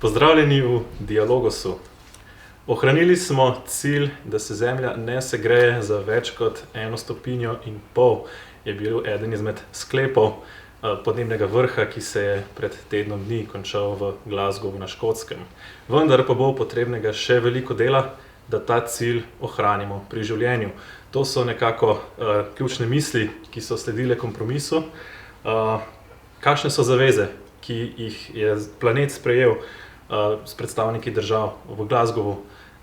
Pozdravljeni v Dialogosu. Ohranili smo cilj, da se Zemlja ne segreje za več kot 1,5 stopinjo, je bil eden izmed sklepov podnebnega vrha, ki se je pred tednom dni končal v Glasgowu na Škotskem. Vendar pa bo potrebnega še veliko dela, da ta cilj ohranimo pri življenju. To so nekako ključne misli, ki so sledile kompromisu. Kakšne so zaveze, ki jih je planet sprejel s predstavniki držav v Glasgowu?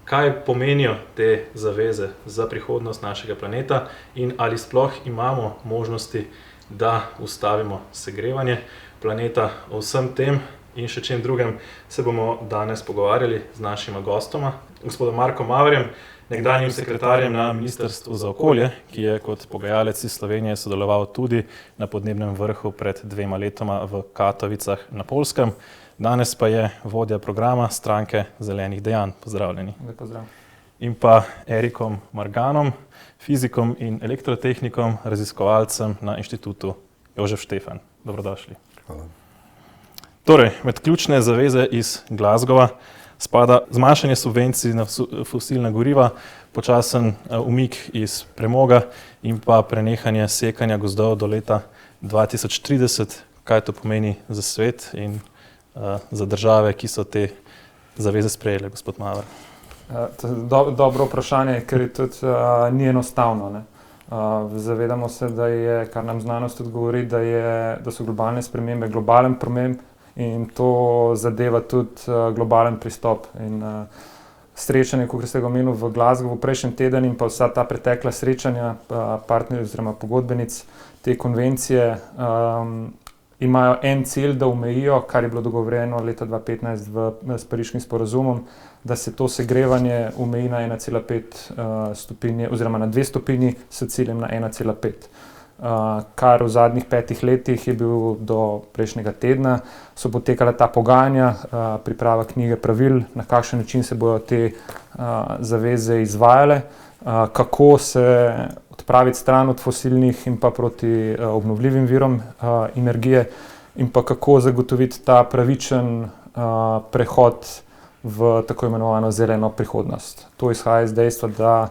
Kaj pomenijo te zaveze za prihodnost našega planeta in ali sploh imamo možnosti, da ustavimo segrevanje planeta? O vsem tem in še čem drugem se bomo danes pogovarjali z našima gostoma, gospodom Markom Maverjem, nekdanjim sekretarjem na Ministrstvu za okolje, ki je kot pogajalec iz Slovenije sodeloval tudi na podnebnem vrhu pred 2 letoma v Katovicah na Poljskem. Danes pa je vodja programa Stranke zelenih dejanj. Pozdravljeni. Lep pozdrav. In pa Erikom Marganom, fizikom in elektrotehnikom, raziskovalcem na Inštitutu Jožef Štefan. Dobrodošli. Hvala. Torej, med ključne zaveze iz Glasgowa spada zmanjšanje subvencij na fosilna goriva, počasen umik iz premoga in pa prenehanje sekanja gozdov do leta 2030. Kaj to pomeni za svet in za države, ki so te zaveze sprejele, gospod Maver? To je dobro vprašanje, ker je tudi ni enostavno, ne. Zavedamo se, da je, kar nam znanost tudi govori, da so globalne spremembe globalen problem in to zadeva tudi globalen pristop. In srečanje, kot ste ga omenili v Glasgowu prejšnji teden in pa vsa ta pretekla srečanja partnerjev oziroma pogodbenic te konvencije imajo en cilj, da omejijo, kar je bilo dogovorjeno leta 2015 s Pariškim sporazumom, da se to segrevanje omeji na 1,5 stopinje oziroma na 2 stopinji s ciljem na 1,5. Kar v zadnjih 5 letih je bil do prejšnjega tedna, so potekala ta pogajanja, priprava knjige pravil, na kakšen način se bodo te zaveze izvajale, kako se odpraviti stran od fosilnih in pa proti obnovljivim virom energije in pa kako zagotoviti ta pravičen prehod v tako imenovano zeleno prihodnost. To izhaja iz dejstva, da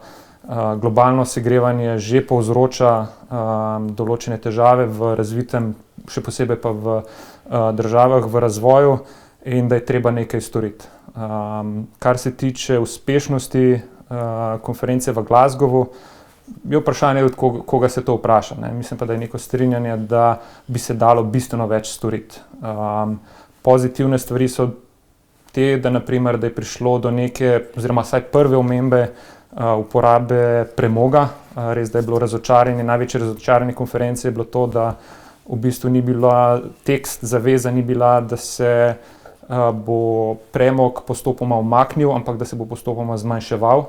globalno segrevanje že povzroča določene težave v razvitem, še posebej pa v državah v razvoju in da je treba nekaj storiti. Kar se tiče uspešnosti konference v Glasgowu, je vprašanje, od koga se to vpraša, ne. Mislim pa, da je neko strinjanje, da bi se dalo bistveno več storiti. Pozitivne stvari so te, da naprimer, da je prišlo do neke, oziroma vsaj prve omembe uporabe premoga. Res, da je bilo razočaranje, največje razočaranje konference je bilo to, da v bistvu ni bila, tekst zaveza ni bila, da se bo premog postopoma umaknil, ampak da se bo postopoma zmanjševal.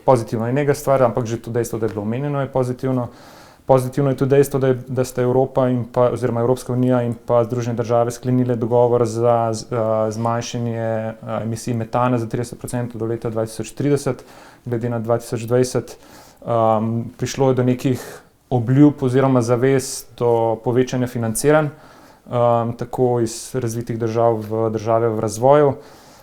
Pozitivno je nekaj stvar, ampak že to dejstvo, da je bilo omenjeno, je pozitivno. Pozitivno je tudi dejstvo, da sta Evropa in pa, oziroma Evropska unija in pa Združene države sklenile dogovor za zmanjšanje emisij metana za 30% do leta 2030, glede na 2020. Prišlo je do nekih obljub oziroma zavez do povečanja financiranj, tako iz razvitih držav v države v razvoju.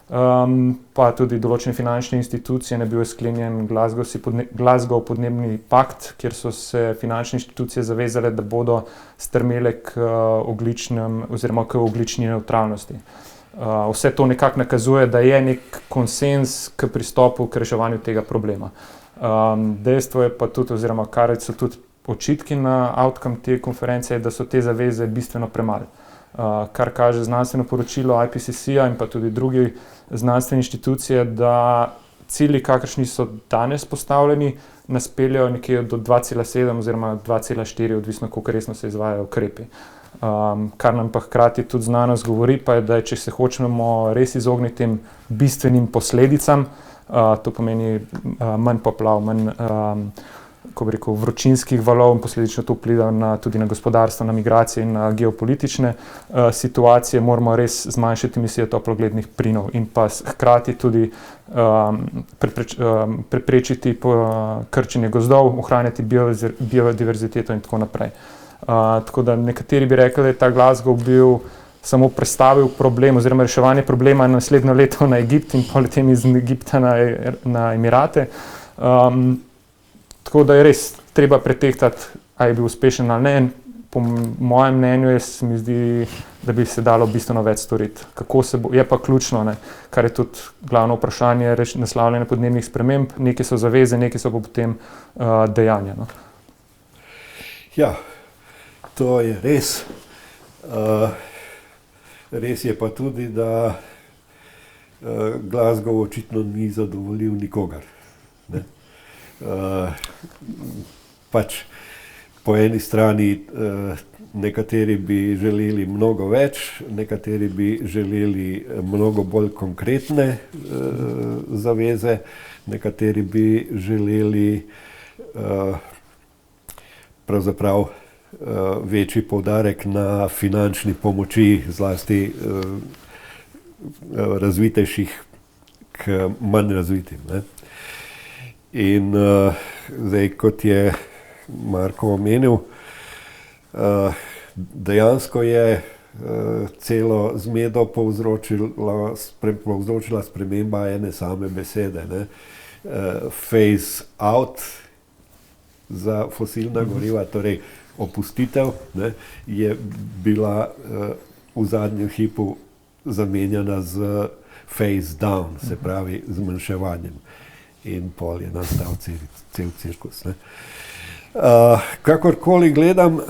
Pa tudi določene finančne institucije, ne bil je sklenjen Glasgow podnebni pakt, kjer so se finančne institucije zavezale, da bodo strmele k ogljični nevtralnosti. Vse to nekako nakazuje, da je nek konsenz k pristopu k reševanju tega problema. Dejstvo je pa tudi, oziroma kar so tudi očitki na outcome te konference, da so te zaveze bistveno premale. Kar kaže znanstveno poročilo IPCC-ja in pa tudi druge znanstvene inštitucije, da cilji, kakršni so danes postavljeni, nas peljejo nekje do 2,7 oziroma 2,4, odvisno, koliko resno se izvajajo ukrepi. Kar nam pa hkrati tudi znanost govori, pa je, da če se hočemo res izogniti tem bistvenim posledicam, to pomeni manj poplav, manj vročinskih valov in posledično to vpliva tudi na gospodarstvo, na migracije in na geopolitične situacije, moramo res zmanjšati emisije toplogrednih plinov in pa hkrati tudi preprečiti krčenje gozdov, ohranjati biodiverziteto in tako naprej. Tako da nekateri bi rekli, da je ta Glasgow bil samo prestavil problem oziroma reševanje problema na naslednjo leto na Egipt in potem iz Egipta na Emirate. Tako da je res treba pretehtati, ali je bil uspešen ali ne. Po mojem mnenju se mi zdi, da bi se dalo bistveno več storiti. Kako se bo, je pa ključno, ne, kar je tudi glavno vprašanje naslavljanja podnebnih sprememb. Nekaj so zaveze, nekaj so pa potem dejanja. No. Ja, to je res. Res je pa tudi, da Glasgow očitno ni zadovoljil nikogar. Ne? Pač po eni strani nekateri bi želeli mnogo več, nekateri bi želeli mnogo bolj konkretne zaveze, nekateri bi želeli pravzaprav večji poudarek na finančni pomoči, zlasti razvitejših k manj razvitim. Ne? In zdaj, kot je Marko omenil, dejansko je celo zmedo povzročila sprememba ene same besede. Ne? Phase out za fosilna goriva, torej opustitev, ne, je bila v zadnjem hipu zamenjana z phase down, se pravi zmanjševanjem. In pol je nastal cel cirkus. Ne. Kakorkoli gledam,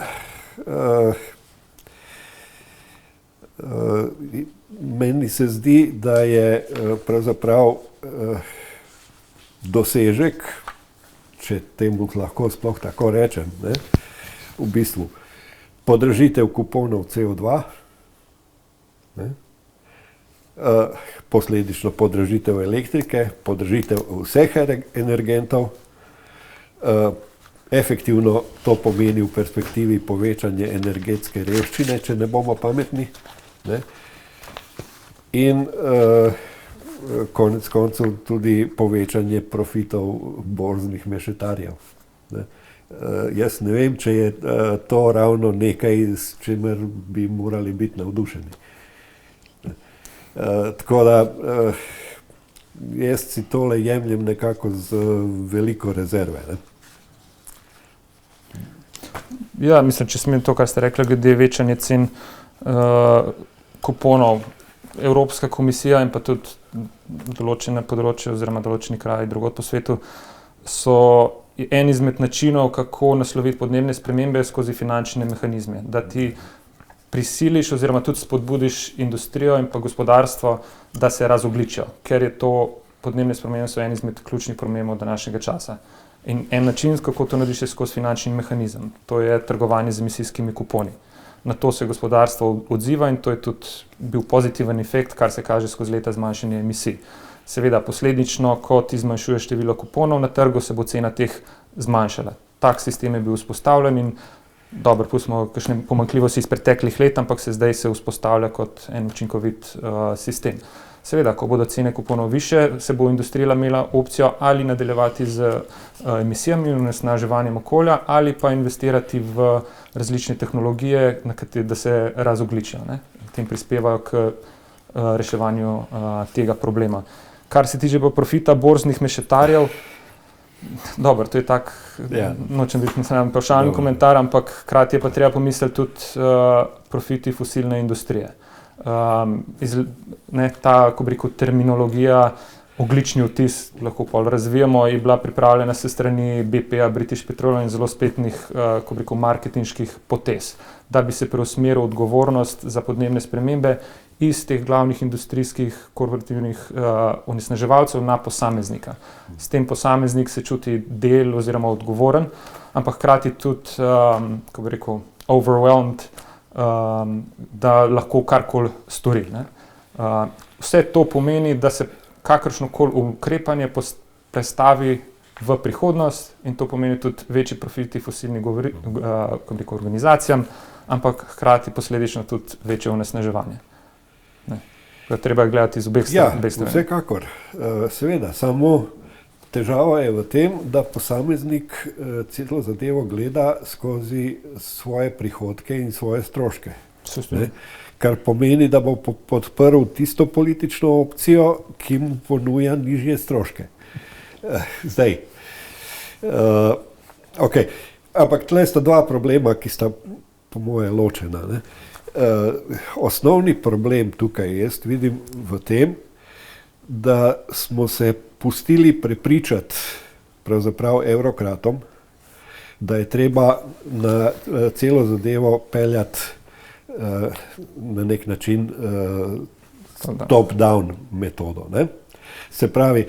meni se zdi, da je pravzaprav dosežek, če temu lahko sploh tako rečem, ne, v bistvu podražitev kuponov CO2, ne, posledično podražitev elektrike, podražitev vseh energentov, efektivno to pomeni v perspektivi povečanje energetske revščine, če ne bomo pametni, ne, in konec koncev tudi povečanje profitov borznih mešetarjev. Ne. Jaz ne vem, če je to ravno nekaj, s čimer bi morali biti navdušeni. Tako da jaz si tole jemljem nekako z veliko rezerve. Ne. Ja, mislim, če smem to, kar ste rekli, glede večanje cen kuponov. Evropska komisija in pa tudi določene področje oziroma določeni kraji drugod po svetu so en izmed načinov, kako nasloviti podnebne spremembe skozi finančne mehanizme. Da ti prisiliš oziroma tudi spodbudiš industrijo in pa gospodarstvo, da se razogličijo, ker je to podnebne spremembe so en izmed ključnih problemov današnjega časa. In en način, kako to narediš, je skozi finančni mehanizem. To je trgovanje z emisijskimi kuponi. Na to se gospodarstvo odziva in to je tudi bil pozitiven efekt, kar se kaže skozi leta zmanjšanja emisij. Seveda, posledično, ko ti zmanjšuješ število kuponov na trgu, se bo cena teh zmanjšala. Tak sistem je bil vzpostavljen in dobro, pustimo kakšne pomanjkljivosti iz preteklih let, ampak zdaj se vzpostavlja kot en učinkovit sistem. Seveda, ko bodo cene kuponov više, se bo industrija imela opcijo ali nadaljevati z emisijami in onesnaževanjem okolja ali pa investirati v različne tehnologije, da se razogličijo. Tem prispevajo k reševanju tega problema. Kar se tiče pa profita borznih mešetarjev, dobro, to je tak, nočem biti pavšalni komentar, ampak hkrati je pa treba pomisliti tudi profiti fosilne industrije. Ta, ko bi rekel, terminologija, ogljični odtis, lahko pol razvijamo, je bila pripravljena s strani BP-ja, British Petroleum in zelo spletnih, ko bi rekel, marketinških potez, da bi se preusmeril odgovornost za podnebne spremembe iz teh glavnih industrijskih korporativnih onesnaževalcev na posameznika. S tem posameznik se čuti del oziroma odgovoren, ampak hkrati tudi, ko bi rekel, overwhelmed, da lahko karkoli stori. Vse to pomeni, da se kakršnokoli ukrepanje prestavi v prihodnost in to pomeni tudi večji profiti fosilnim organizacijam, ampak hkrati posledično tudi večje onesnaževanje. Treba je gledati iz obeh strani. Ja, vsekakor. Seveda, samo težava je v tem, da posameznik celo zadevo gleda skozi svoje prihodke in svoje stroške. kar pomeni, da bo podprl tisto politično opcijo, ki mu ponuja nižje stroške. Zdaj, okay. Ampak tle sta dva problema, ki sta po moje ločena. Ne? Osnovni problem tukaj jaz vidim v tem, da smo se pustili prepričati pravzaprav evrokratom, da je treba na celo zadevo peljati na nek način top-down metodo. Ne? Se pravi,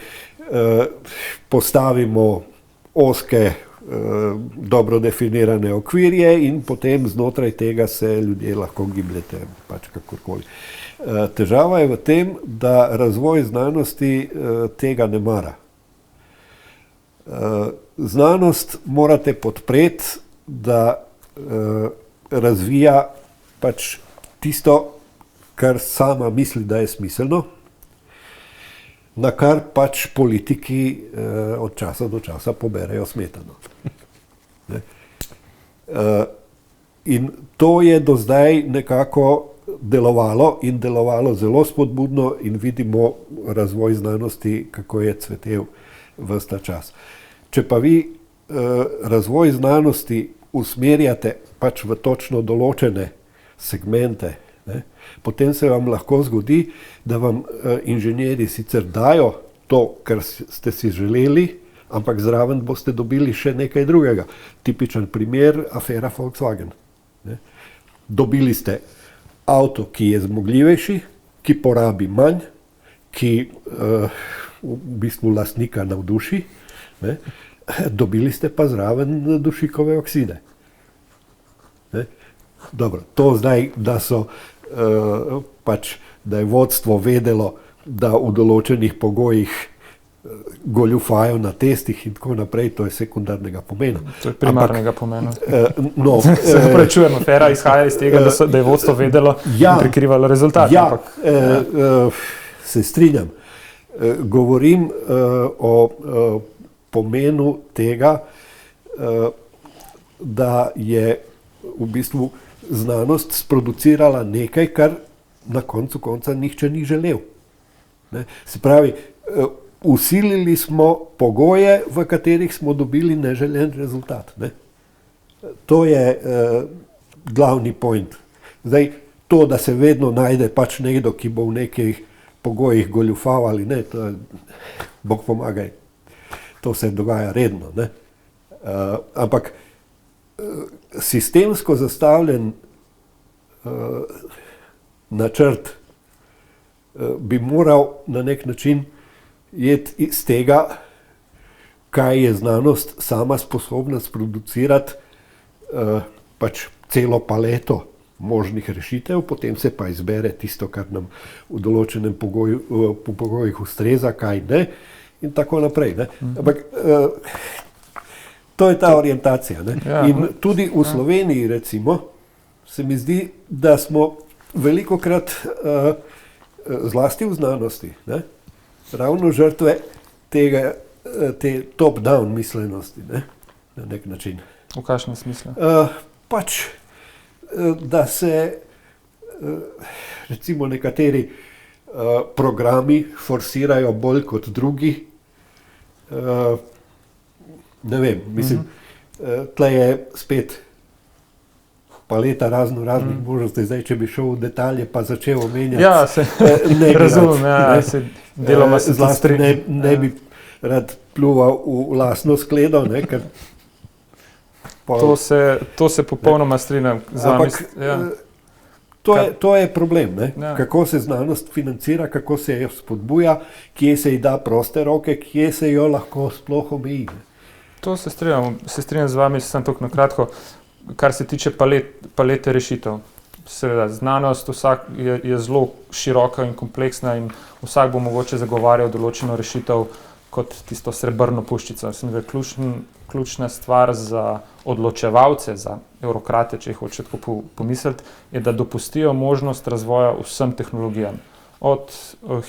postavimo ozke, dobro definirane okvirje in potem znotraj tega se ljudje lahko gibljete, pač kakorkoli. Težava je v tem, da razvoj znanosti tega ne mara. Znanost morate podpreti, da razvija pač tisto, kar sama misli, da je smiselno, na kar pač politiki od časa do časa poberejo smetano. In to je do zdaj nekako delovalo in delovalo zelo spodbudno in vidimo razvoj znanosti, kako je cvetel ves ta čas. Če pa vi razvoj znanosti usmerjate pač v točno določene segmente, ne, potem se vam lahko zgodi, da vam inženirji sicer dajo to, kar ste si želeli, ampak zraven boste dobili še nekaj drugega. Tipičen primer, afera Volkswagen. Ne. Dobili ste avto, ki je zmogljivejši, ki porabi manj, ki v bistvu lastnika navduši, ne. Dobili ste pa zraven dušikove okside. Ne. Dobro, to zdaj, da so pač, da je vodstvo vedelo, da v določenih pogojih goljufajo na testih in tako naprej, to je sekundarnega pomena. To je primarnega pomena. No, se zapravičujem, afera izhaja iz tega, da je vodstvo vedelo in prikrivalo rezultat. Ja, se strinjam. Govorim o pomenu tega, da je v bistvu znanost sproducirala nekaj, kar na koncu konca nihče ni želel. Ne? Se pravi, usilili smo pogoje, v katerih smo dobili neželen rezultat. Ne? To je glavni point. Zdaj, to, da se vedno najde pač nekdo, ki bo v nekih pogojih goljufal ali ne, to je, Bog pomagaj, to se dogaja redno. Ne? Ampak sistemsko zastavljen načrt bi moral na nek način jeti iz tega, kaj je znanost sama sposobna sproducirati, pač celo paleto možnih rešitev, potem se pa izbere tisto, kar nam v določenem pogojih ustreza, kaj ne, in tako naprej. Ne? Ampak to je ta orientacija. Ne? Ja. In tudi v Sloveniji, recimo, se mi zdi, da smo velikokrat, zlasti v znanosti, ne? Ravno žrtve te top-down mislenosti, ne? Na nek način. V kakšnem smislu? Pač, da se recimo nekateri programi forsirajo bolj kot drugi. Ne vem, mislim, tle je spet paleta raznih možnosti. Zdaj, če bi šel v detalje, pa začel omenjati. Ja, se razumem, ja, se deloma se zlasti ne bi rad pluval v lastno skledo, ne, ker to se popolnoma strinjam z vami. To je problem, ne? Ja. Kako se znanost financira, kako se jo spodbuja, kje se ji da proste roke, kje se jo lahko sploh omeji. To se strinjam z vami, sem tako na kratko, kar se tiče palete rešitev. Seveda, znanost je zelo široka in kompleksna in vsak bo mogoče zagovarjal določeno rešitev kot tisto srebrno puščico. Mislim, da je ključna stvar za odločevalce, za evrokrate, če jih hoče tako pomisliti, je, da dopustijo možnost razvoja vsem tehnologijam. od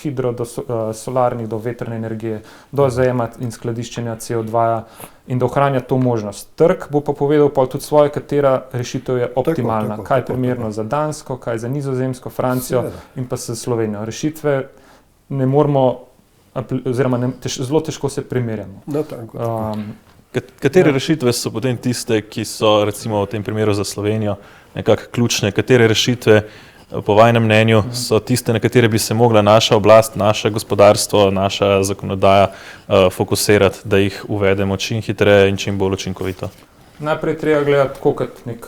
hidro do solarnih, do vetrne energije, do zajema in skladiščenja CO2 in da ohranja to možnost. Trg bo pa povedal tudi svoje, katera rešitev je optimalna, kaj je primerno za Dansko, kaj je za Nizozemsko, Francijo in pa za Slovenijo. Rešitve ne moramo, oziroma zelo težko se primerjamo. Katere rešitve so potem tiste, ki so recimo v tem primeru za Slovenijo nekako ključne? Katere rešitve po vajnem mnenju so tiste, na katere bi se mogla naša oblast, naše gospodarstvo, naša zakonodaja fokusirati, da jih uvedemo čim hitreje in čim bolj učinkovito? Najprej treba gledati tako kot nek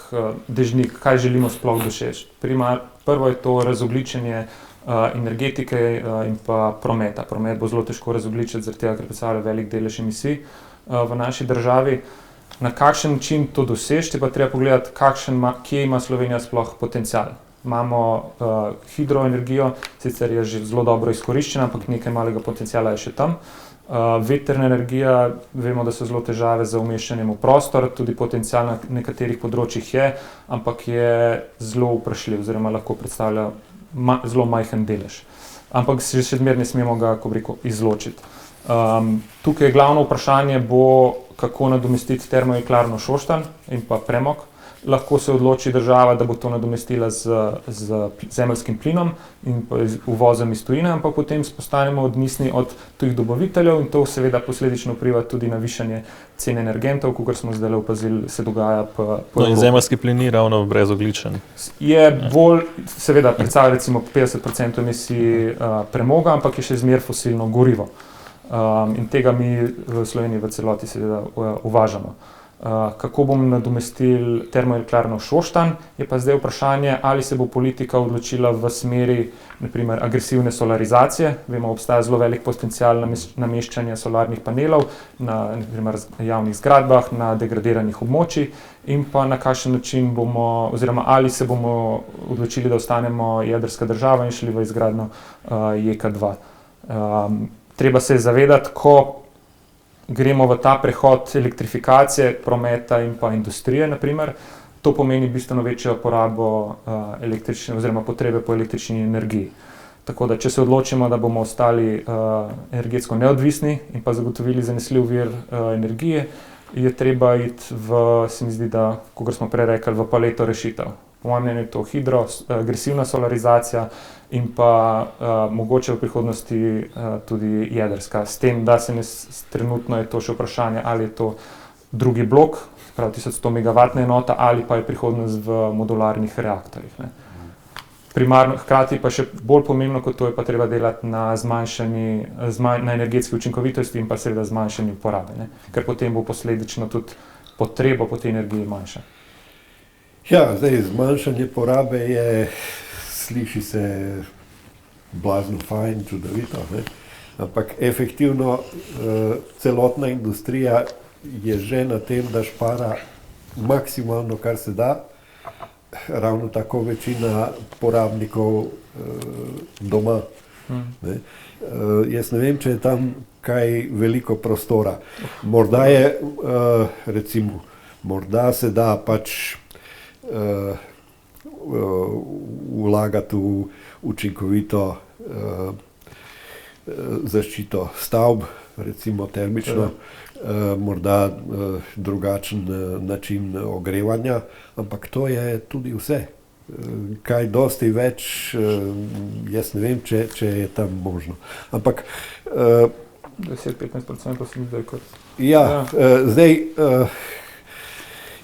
dežnik, kaj želimo sploh doseči. Prvo je to razogljičenje energetike in pa prometa. Promet bo zelo težko razogljičiti, zaradi tega, ker predstavlja velik delež emisij v naši državi. Na kakšen način to doseči, pa treba pogledati, kje ima Slovenija sploh potencial. Imamo hidroenergijo, sicer je že zelo dobro izkoriščena, ampak nekaj malega potenciala je še tam. Vetrna energija, vemo, da so zelo težave z umeščanjem v prostor, tudi potencial na nekaterih področjih je, ampak je zelo vprašljiv, oziroma lahko predstavlja zelo majhen delež. Ampak še zmeraj ne smemo ga, ko bi rekel, izločiti. Tukaj glavno vprašanje bo, kako nadomestiti termoelektrarno Šoštanj in pa premog. Lahko se odloči država, da bo to nadomestila z zemeljskim plinom in uvozom iz tujine, ampak potem postanemo odvisni od tujih dobaviteljev in to seveda posledično vpliva tudi na višanje cen energentov, kakor smo zdaj opazili, se dogaja po in zemeljski plin ni ravno brezogljičen. Je bolj, seveda predstavlja recimo 50% emisij premoga, ampak je še zmeraj fosilno gorivo. In tega mi v Sloveniji v celoti seveda uvažamo. Kako bomo nadomestili termoelektrarno Šoštanj, je pa zdaj vprašanje, ali se bo politika odločila v smeri naprimer agresivne solarizacije. Vemo, obstaja zelo velik potencial nameščanja solarnih panelov na naprimer javnih zgradbah, na degradiranih območjih in pa na kakšen način bomo, oziroma ali se bomo odločili, da ostanemo jedrska država in šli v izgradnjo JEK2. Treba se zavedati, ko gremo v ta prehod elektrifikacije prometa in pa industrije, naprimer, to pomeni bistveno večjo porabo električne oziroma potrebe po električni energiji. Tako da, če se odločimo, da bomo ostali energetsko neodvisni in pa zagotovili zanesljiv vir energije, je treba iti se mi zdi, da, kakor smo prej rekli, v paleto rešitev. Po mojem mnenju je to agresivna solarizacija in pa mogoče v prihodnosti tudi jedrska. S tem, da trenutno je to še vprašanje, ali je to drugi blok, pravi 1100 megavatna enota, ali pa je prihodnost v modularnih reaktorjih. Primarno, hkrati pa še bolj pomembno kot to je pa treba delati na na energetski učinkovitosti in pa seveda zmanjšanju porabe, ker potem bo posledično tudi potreba po tej energiji manjša. Ja, zdaj zmanjšanje porabe sliši se blazno fajn, čudovito, ampak efektivno celotna industrija je že na tem, da špara maksimalno, kar se da, ravno tako večina porabnikov doma. Jaz ne vem, če je tam kaj veliko prostora. Morda recimo, morda se da pač vlagati v učinkovito zaščito stavb, recimo termično, morda drugačen način ogrevanja, ampak to je tudi vse. Kaj dosti več, jaz ne vem, če je tam možno. Ampak 10-15% se mi zdaj kot... Ja, zdaj,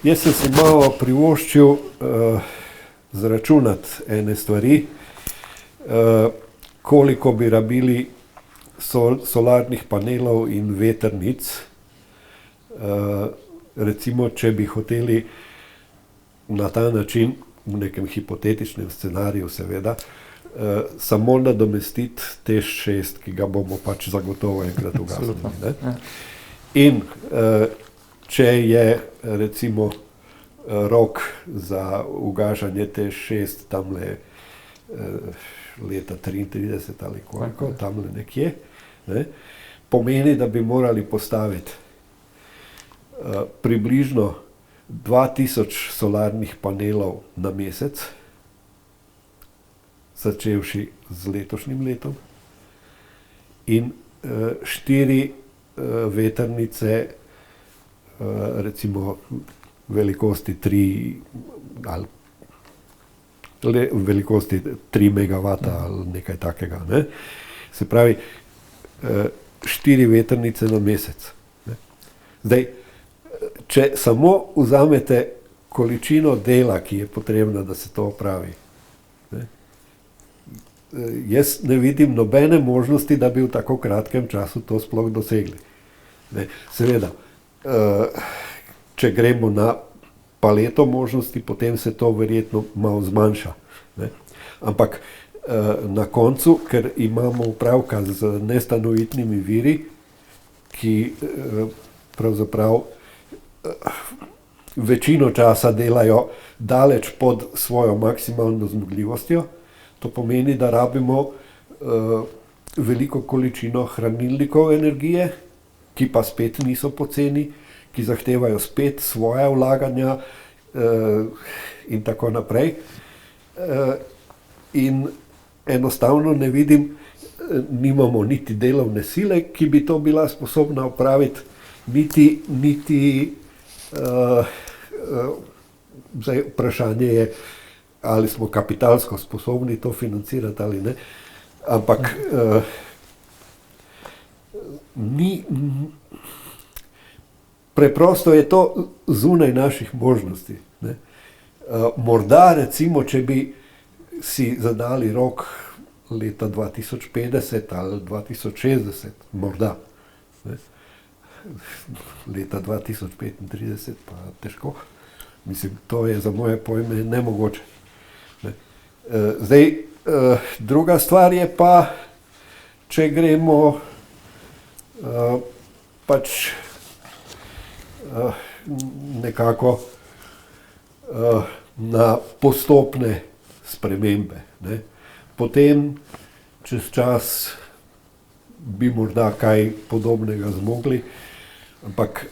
jaz sem si malo privoščil zračunati ene stvari, koliko bi rabili solarnih panelov in vetrnic, recimo, če bi hoteli na ta način, v nekem hipotetičnem scenariju seveda, samo nadomestiti TEŠ 6, ki ga bomo pač zagotovo enkrat ugasnili. In če je recimo rok za ugašanje TEŠ 6 tamle leta 33 ali koliko, tamle nekje, pomeni, da bi morali postaviti približno 2000 solarnih panelov na mesec, začevši z letošnjim letom, in 4 vetrnice, recimo velikosti 3 ali velikosti 3 megavata ali nekaj takega. Ne? Se pravi, 4 vetrnice na mesec. Ne? Zdaj, če samo vzamete količino dela, ki je potrebna, da se to opravi, ne? Jaz ne vidim nobene možnosti, da bi v tako kratkem času to sploh dosegli. Ne? Seveda, če gremo na paleto možnosti, potem se to verjetno malo zmanjša. Ne? Ampak na koncu, ker imamo upravka z nestanovitnimi viri, ki pravzaprav večino časa delajo daleč pod svojo maksimalno zmogljivostjo, to pomeni, da rabimo veliko količino hranilnikov energije, ki pa spet niso poceni, ki zahtevajo spet svoja vlaganja in tako naprej. In enostavno ne vidim, nimamo niti delovne sile, ki bi to bila sposobna opraviti, niti zdaj vprašanje je, ali smo kapitalsko sposobni to financirati ali ne, ampak preprosto je to zunaj naših možnosti. Ne. Morda recimo, če bi si zadali rok leta 2050 ali 2060, morda. Ne. Leta 2035 pa težko. Mislim, to je za moje pojme nemogoče. Ne. Zdaj, druga stvar je pa, če gremo pač nekako na postopne spremembe. Ne. Potem, čez čas, bi morda kaj podobnega zmogli, ampak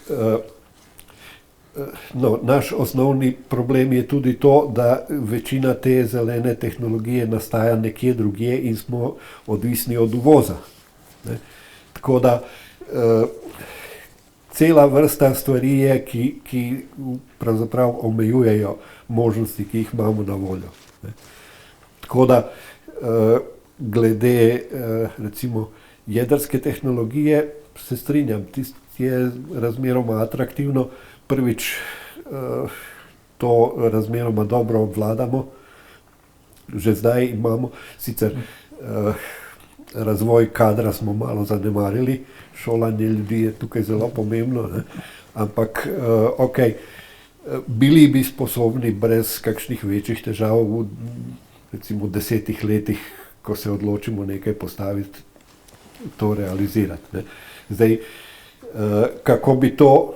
naš osnovni problem je tudi to, da večina te zelene tehnologije nastaja nekje drugje in smo odvisni od uvoza. Ne. Tako da cela vrsta stvari je, ki pravzaprav omejujejo možnosti, ki jih imamo na voljo. Ne. Tako da glede recimo jedrske tehnologije se strinjam, tisto je razmeroma atraktivno. Prvič, to razmeroma dobro obvladamo. Že zdaj imamo, sicer razvoj kadra smo malo zanemarili, šolanje ljudi je tukaj zelo pomembno, ne? Ampak bili bi sposobni brez kakšnih večjih težav v recimo 10 letih, ko se odločimo nekaj postaviti, to realizirati. Ne? Zdaj, kako bi to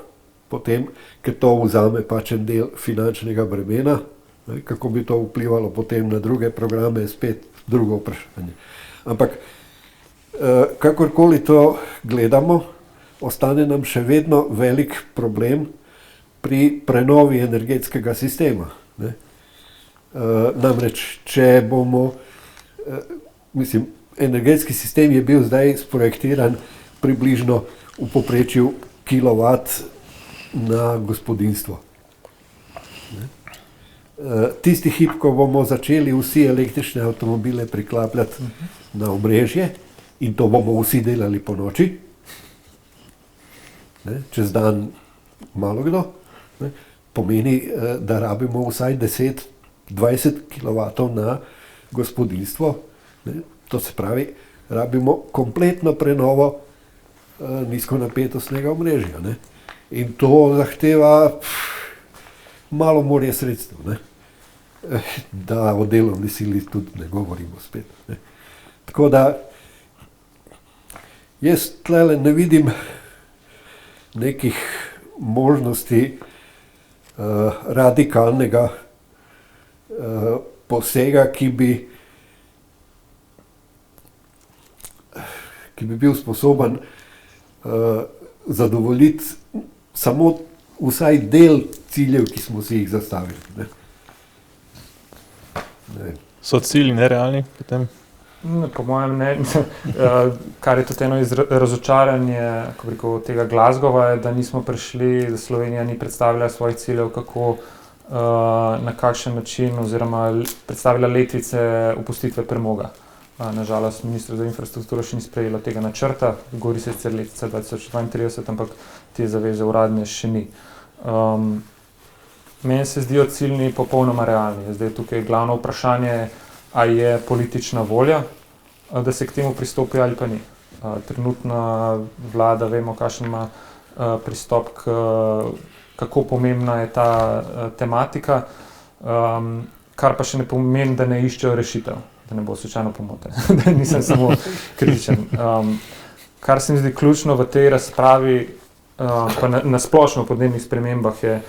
potem, ker to vzame pač en del finančnega bremena, ne? Kako bi to vplivalo potem na druge programe, spet drugo vprašanje. Ampak kakorkoli to gledamo, ostane nam še vedno velik problem pri prenovi energetskega sistema. Ne? Namreč, če bomo, energetski sistem je bil zdaj sprojektiran približno v povprečju kilovat na gospodinjstvo. Ne? Tisti hip, ko bomo začeli vsi električne avtomobile priklapljati na omrežje, in to bomo vsi delali po noči, ne, čez dan malo kdo, ne, pomeni, da rabimo vsaj 10-20 kW na gospodinjstvo. Ne. To se pravi, rabimo kompletno prenovo nizkonapetostnega omrežja. Ne. In to zahteva malo morje sredstev. Ne. Da o delovni sili tudi ne govorimo spet. Ne. Tako da jaz tlele ne vidim nekih možnosti radikalnega posega, ki bi bil sposoben zadovoljiti samo vsaj del ciljev, ki smo si jih zastavili. Ne. So cilji nerealni potem? Po mojem ne. Kar je tudi eno razočaranje tega Glasgowa, je, da nismo prišli, da Slovenija ni predstavila svojih ciljev, kako, na kakšen način, oziroma predstavila letvice opustitve premoga. Nažalost, ministrstvo za infrastrukturo še ni sprejelo tega načrta, govori se sicer letvica 2032, ampak te zaveze uradne še ni. Meni se zdijo cilji popolnoma realni. Zdaj tukaj glavno vprašanje, a je politična volja, da se k temu pristopi ali pa ni. Trenutna vlada, vemo, kakšen ima pristop, kako pomembna je ta tematika, kar pa še ne pomeni, da ne iščejo rešitev, da ne bo slučajno pomote, da nisem samo kritičen. Kar se mi zdi ključno v tej razpravi, pa na splošno o podnebnih spremembah je,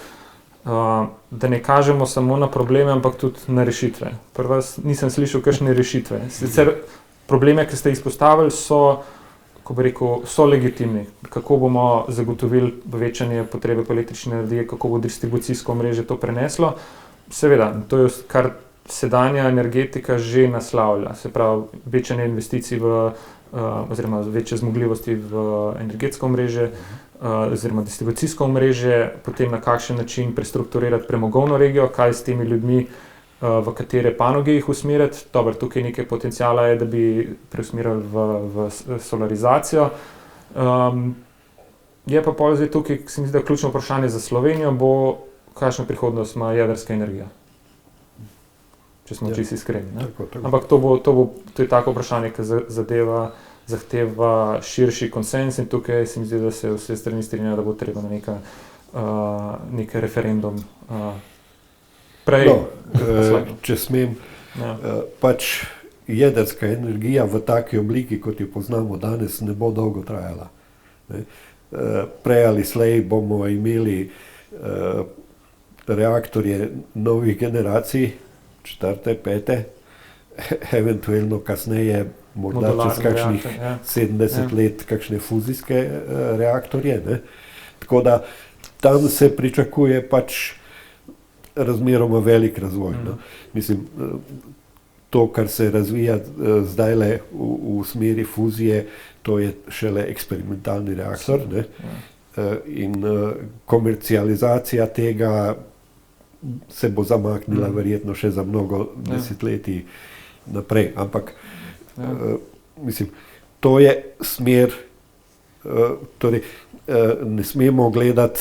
da ne kažemo samo na probleme, ampak tudi na rešitve. Prva nisem slišal kakšne rešitve. Sicer probleme, ki ste izpostavili, so legitimni. Kako bomo zagotovili povečanje potrebe po električni energiji, kako bo distribucijsko omrežje to preneslo. Seveda, to je, kar sedanja energetika že naslavlja. Se pravi, večanje investicij oziroma večje zmogljivosti v energetsko omrežje, oziroma distribucijsko omrežje, potem na kakšen način prestrukturirati premogovno regijo, kaj s temi ljudmi, v katere panoge jih usmeriti. Dobro, tukaj nekaj potenciala je, da bi preusmerili v solarizacijo. Je pa pol zdaj tukaj, se mi zdi, da ključno vprašanje za Slovenijo bo, kakšna prihodnost ima jedrska energija. Če smo čisto iskreni. Ampak to je tako vprašanje, ki zahteva širši konsenz in tukaj se mi zdi, da se vse strani strinjajo, da bo treba na nek referendum prej. Če smem, pač jedrska energija v taki obliki, kot jo poznamo danes, ne bo dolgo trajala. Prej ali slej bomo imeli reaktorje novih generacij, 4., 5., eventualno kasneje, morda čez kakšnih 70 let, kakšne fuzijske reaktorje. Tako da tam se pričakuje pač razmeroma velik razvoj. Mislim, to, kar se razvija zdajle v smeri fuzije, to je šele eksperimentalni reaktor. In komercializacija tega se bo zamaknila verjetno še za mnogo desetletij naprej. Ampak mislim, to je smer, torej ne smemo gledati,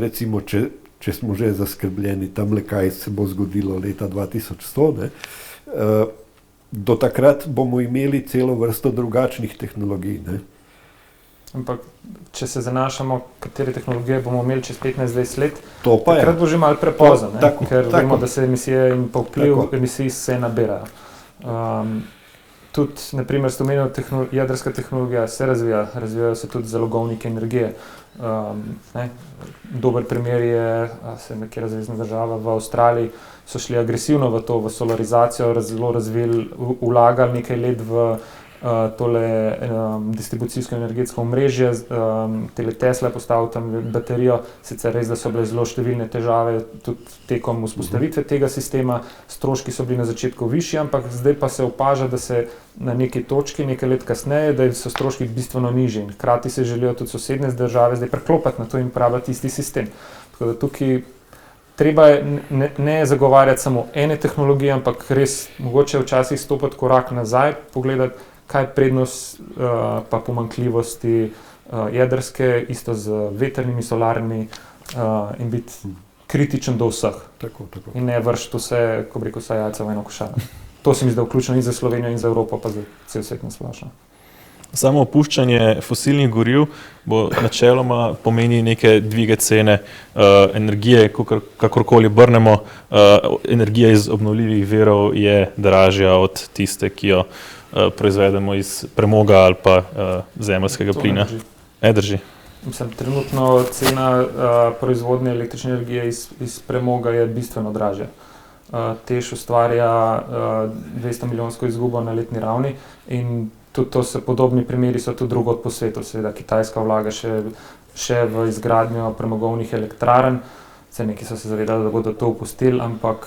recimo, če smo že zaskrbljeni tamle, kaj se bo zgodilo leta 2100, do takrat bomo imeli celo vrsto drugačnih tehnologij. Ampak, če se zanašamo, katere tehnologije bomo imeli čez 15-20 let, takrat bo že malo prepozno, ker vemo, da se emisije in pa vpliv emisij se nabirajo. Tudi, na primer, ste omenili, jedrska tehnologija se razvijajo se tudi zalogovniki energije. Dober primer je, se nekje zvezna država v Avstraliji, so šli agresivno v to, v solarizacijo, zelo razvili, vlagali nekaj let v tole distribucijsko energetsko omrežje, Tesla je postavil tam baterijo, sicer res, da so bile zelo številne težave tudi tekom vzpostavitve tega sistema, stroški so bili na začetku višji, ampak zdaj pa se opaža, da se na neki točki, nekaj let kasneje, da so stroški bistveno nižji. Hkrati se želijo tudi sosednje države zdaj preklopiti na to in uporabljati isti sistem. Tako da tukaj treba je ne zagovarjati samo ene tehnologije, ampak res mogoče včasih stopiti korak nazaj, pogledati, kaj je prednost pa pomanjkljivosti jedrske, isto z vetrnimi, solarnimi, in biti kritičen do vseh. Tako. In ne vršiti vse, ko bi rekel, vsa jajca v eno košaro. To se mi zdi vključeno in za Slovenijo in za Evropo, pa za cel svet na splošno. Samo opuščanje fosilnih goriv bo načeloma pomeni neke dvige cene energije, kakorkoli obrnemo. Energija iz obnovljivih virov je dražja od tiste, ki jo proizvedemo iz premoga ali pa zemeljskega plina. Drži. Mislim, trenutno cena proizvodnje električne energije iz premoga je bistveno dražja. TEŠ ustvarja 200 milijonsko izgubo na letni ravni in tudi to podobni primeri so tudi drugod po svetu. Seveda Kitajska vlaga še v izgradnjo premogovnih elektrarn. neki so se zavedali, da bodo to opustili, ampak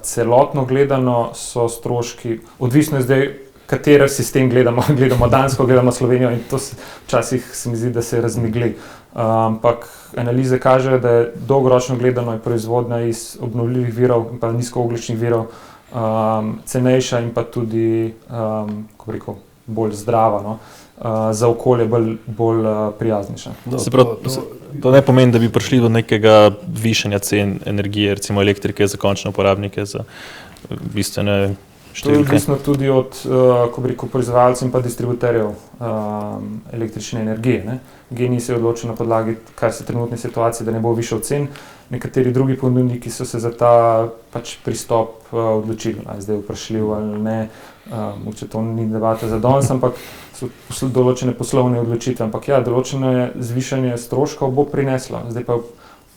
celotno gledano so stroški, odvisno je zdaj, kateri sistem gledamo, gledamo Dansko, gledamo Slovenijo in to včasih se mi zdi, da se razmigli. Ampak analize kažejo, da je dolgoročno gledano je proizvodnja iz obnovljivih virov in pa nizkoogljičnih virov cenejša in pa tudi, kako bi rekel, bolj zdrava, no? Za okolje bolj prijaznejša. To ne pomeni, da bi prišli do nekega višanja cen energije, recimo elektrike za končne uporabnike, za bistvene številke. To je odvisno tudi od, kako bi rekel, proizvajalcev in pa distributerjev električne energije, ne? GEN-I se je odločil na podlagi, kar se trenutne situacije, da ne bo višal cen. Nekateri drugi ponudniki so se za ta pristop odločili, ali zdaj vprašljiv ali ne, mogoče to ni debata za danes, ampak so določene poslovne odločitve, ampak ja, določeno zvišanje stroškov bo prineslo. Zdaj pa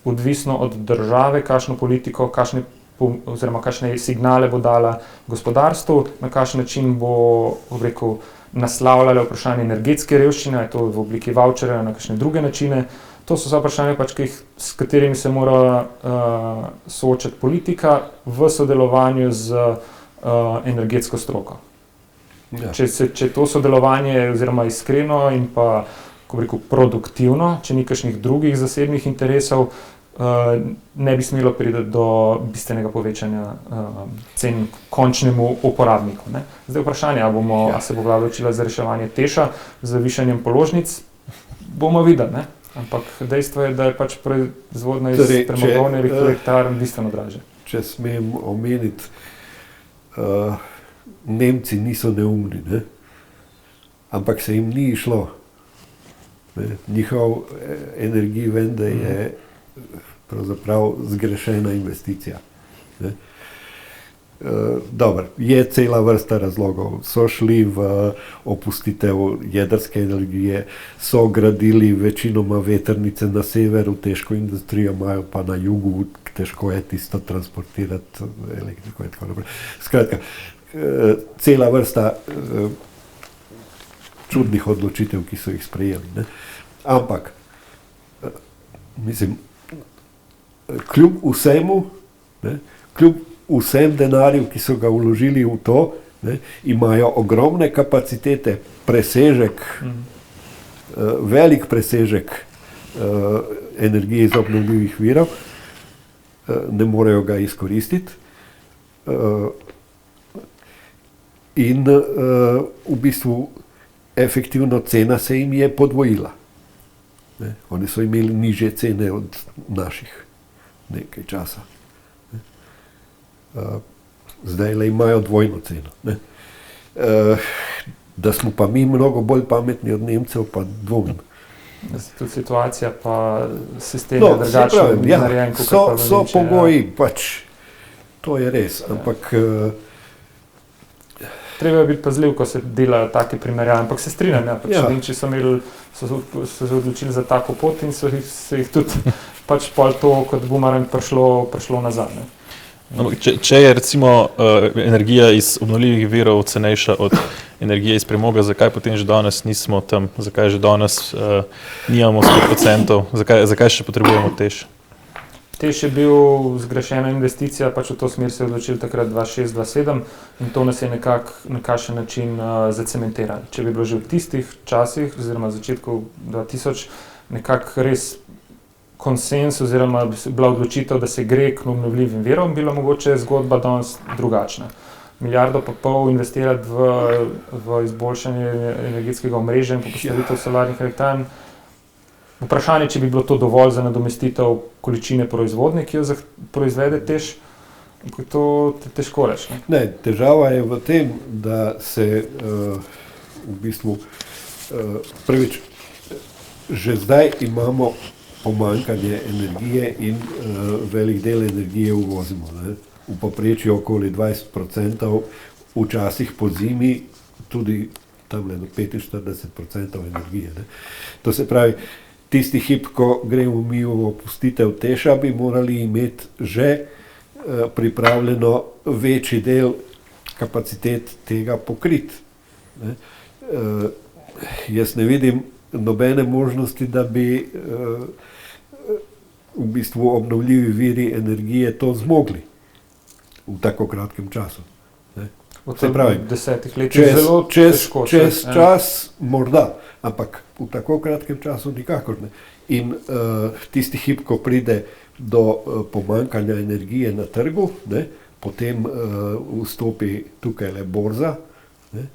odvisno od države, kakšno politiko, kakšne signale bo dala gospodarstvu, na kakšen način bo, rekel, naslavljala vprašanje energetske revščine, je to v obliki voucherja, na kakšne druge načine. To so vprašanja, s katerimi se mora soočati politika v sodelovanju z energetsko stroko. Ja. Če to sodelovanje oziroma iskreno in pa, kako bi rekel, produktivno, če ni kakšnih drugih zasebnih interesov, ne bi smelo priti do bistvenega povečanja cen končnemu uporabniku, ne? Zdaj vprašanje, a se bo vlada odločila za reševanje TEŠ-a z višanjem položnic, bomo videli, ne? Ampak dejstvo je, da je proizvodnja iz premogovnih elektrarn bistveno dražja. Če smem omeniti, Nemci niso neumni, ne? Ampak se jim ni išlo. Njihov energij vem, da je pravzaprav zgrešena investicija. Dobro, je cela vrsta razlogov. So šli v opustitev jedrske energije, so gradili večinoma vetrnice na severu, težko industrijo imajo pa na jugu, težko je tisto transportirati elektriko in tako naprej. Skratka, cela vrsta čudnih odločitev, ki so jih sprejeli, ne? Ampak, mislim, kljub vsemu, ne, kljub vsem denarju, ki so ga vložili v to, ne, imajo ogromne kapacitete, presežek, velik presežek energije iz obnovljivih virov, ne morejo ga izkoristiti in v bistvu efektivno cena se jim je podvojila. Ne, oni so imeli nižje cene od naših nekaj časa. Zdaj le imajo dvojno ceno. Ne. Da smo pa mi mnogo bolj pametni od Nemcev, pa dvomim. Tudi situacija pa sistem je drugačen. Ja, so pogoji, to je res, ampak treba je biti pazljiv, ko se delajo take primerjave, ampak se strinjam, Nemci so se odločili za tako pot in so jih tudi pol to kot bumerang prišlo nazaj. No, če je recimo energija iz obnovljivih virov cenejša od energije iz premoga, zakaj potem že danes nismo tam, zakaj že danes nimamo 100%, zakaj še potrebujemo TEŠ? TEŠ je bil zgrešena investicija, v to smer se je odločil takrat 2006-2007 in to nas je na kakšen način zacementirali. Če bi bilo že v tistih časih, oziroma začetku 2000, nekako res konsens oziroma bi bila odločitev, da se gre k obnovljivim virom, bila mogoče zgodba danes drugačna. 1,5 milijarde investirati v izboljšanje energetskega omrežja in postavitev solarnih elektrarn. Vprašanje, če bi bilo to dovolj za nadomestitev količine proizvodnje, ki jo proizvede TEŠ, to težko reči. Ne, težava je v tem, da se v bistvu prvič, že zdaj imamo pomanjkanje energije in velik del energije uvozimo. Ne? V povprečju okoli 20%, včasih po zimi tudi tamle do 45% energije. Ne? To se pravi, tisti hip, ko gremo mi v opustitev TEŠ-a, bi morali imeti že pripravljeno večji del kapacitet tega pokriti. Jaz ne vidim nobene možnosti, da bi v bistvu obnovljivi viri energije to zmogli v tako kratkem času. Se pravi, 10 letih zelo težko. Čez čas morda, ampak v tako kratkem času nikakor ne. In tisti hip, ko pride do pomanjkanja energije na trgu, ne, potem vstopi tukaj le borza, ne,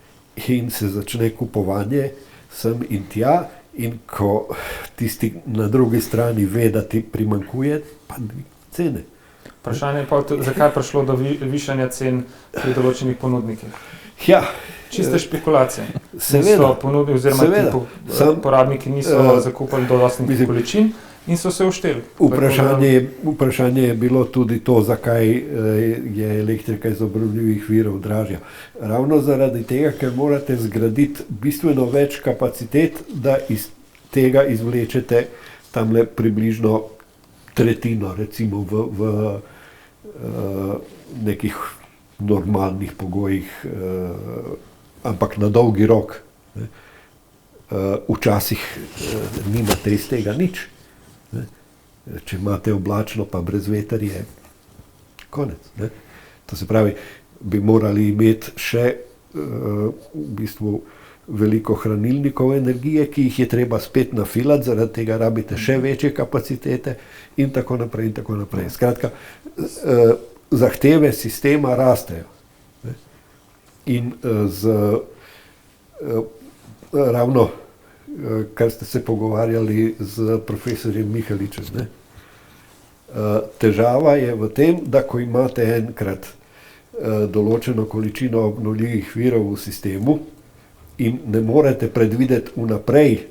in se začne kupovanje sem in tja, in ko tisti na drugi strani ve, da ti primanjkuje, pa cene. Vprašanje je pa, zakaj je prišlo do višanja cen pri določenih ponudnikih? Ja, čiste špekulacije. Seveda. Porabniki niso zakupali dodostnih količin in so se ušteli. Vprašanje je bilo tudi to, zakaj je elektrika iz obnovljivih virov dražja. Ravno zaradi tega, ker morate zgraditi bistveno več kapacitet, da iz tega izvlečete tamle približno tretjino, recimo v nekih normalnih pogojih, ampak na dolgi rok. Včasih nimate iz tega nič. Če imate oblačno, pa brez veter je konec. To se pravi, bi morali imeti še v bistvu veliko hranilnikov energije, ki jih je treba spet nafilati, zaradi tega rabite še večje kapacitete in tako naprej in tako naprej. Skratka, zahteve sistema rastejo. In ravno, kar ste se pogovarjali z profesorjem Mihaličem, težava je v tem, da ko imate enkrat določeno količino obnovljivih virov v sistemu in ne morete predvideti vnaprej,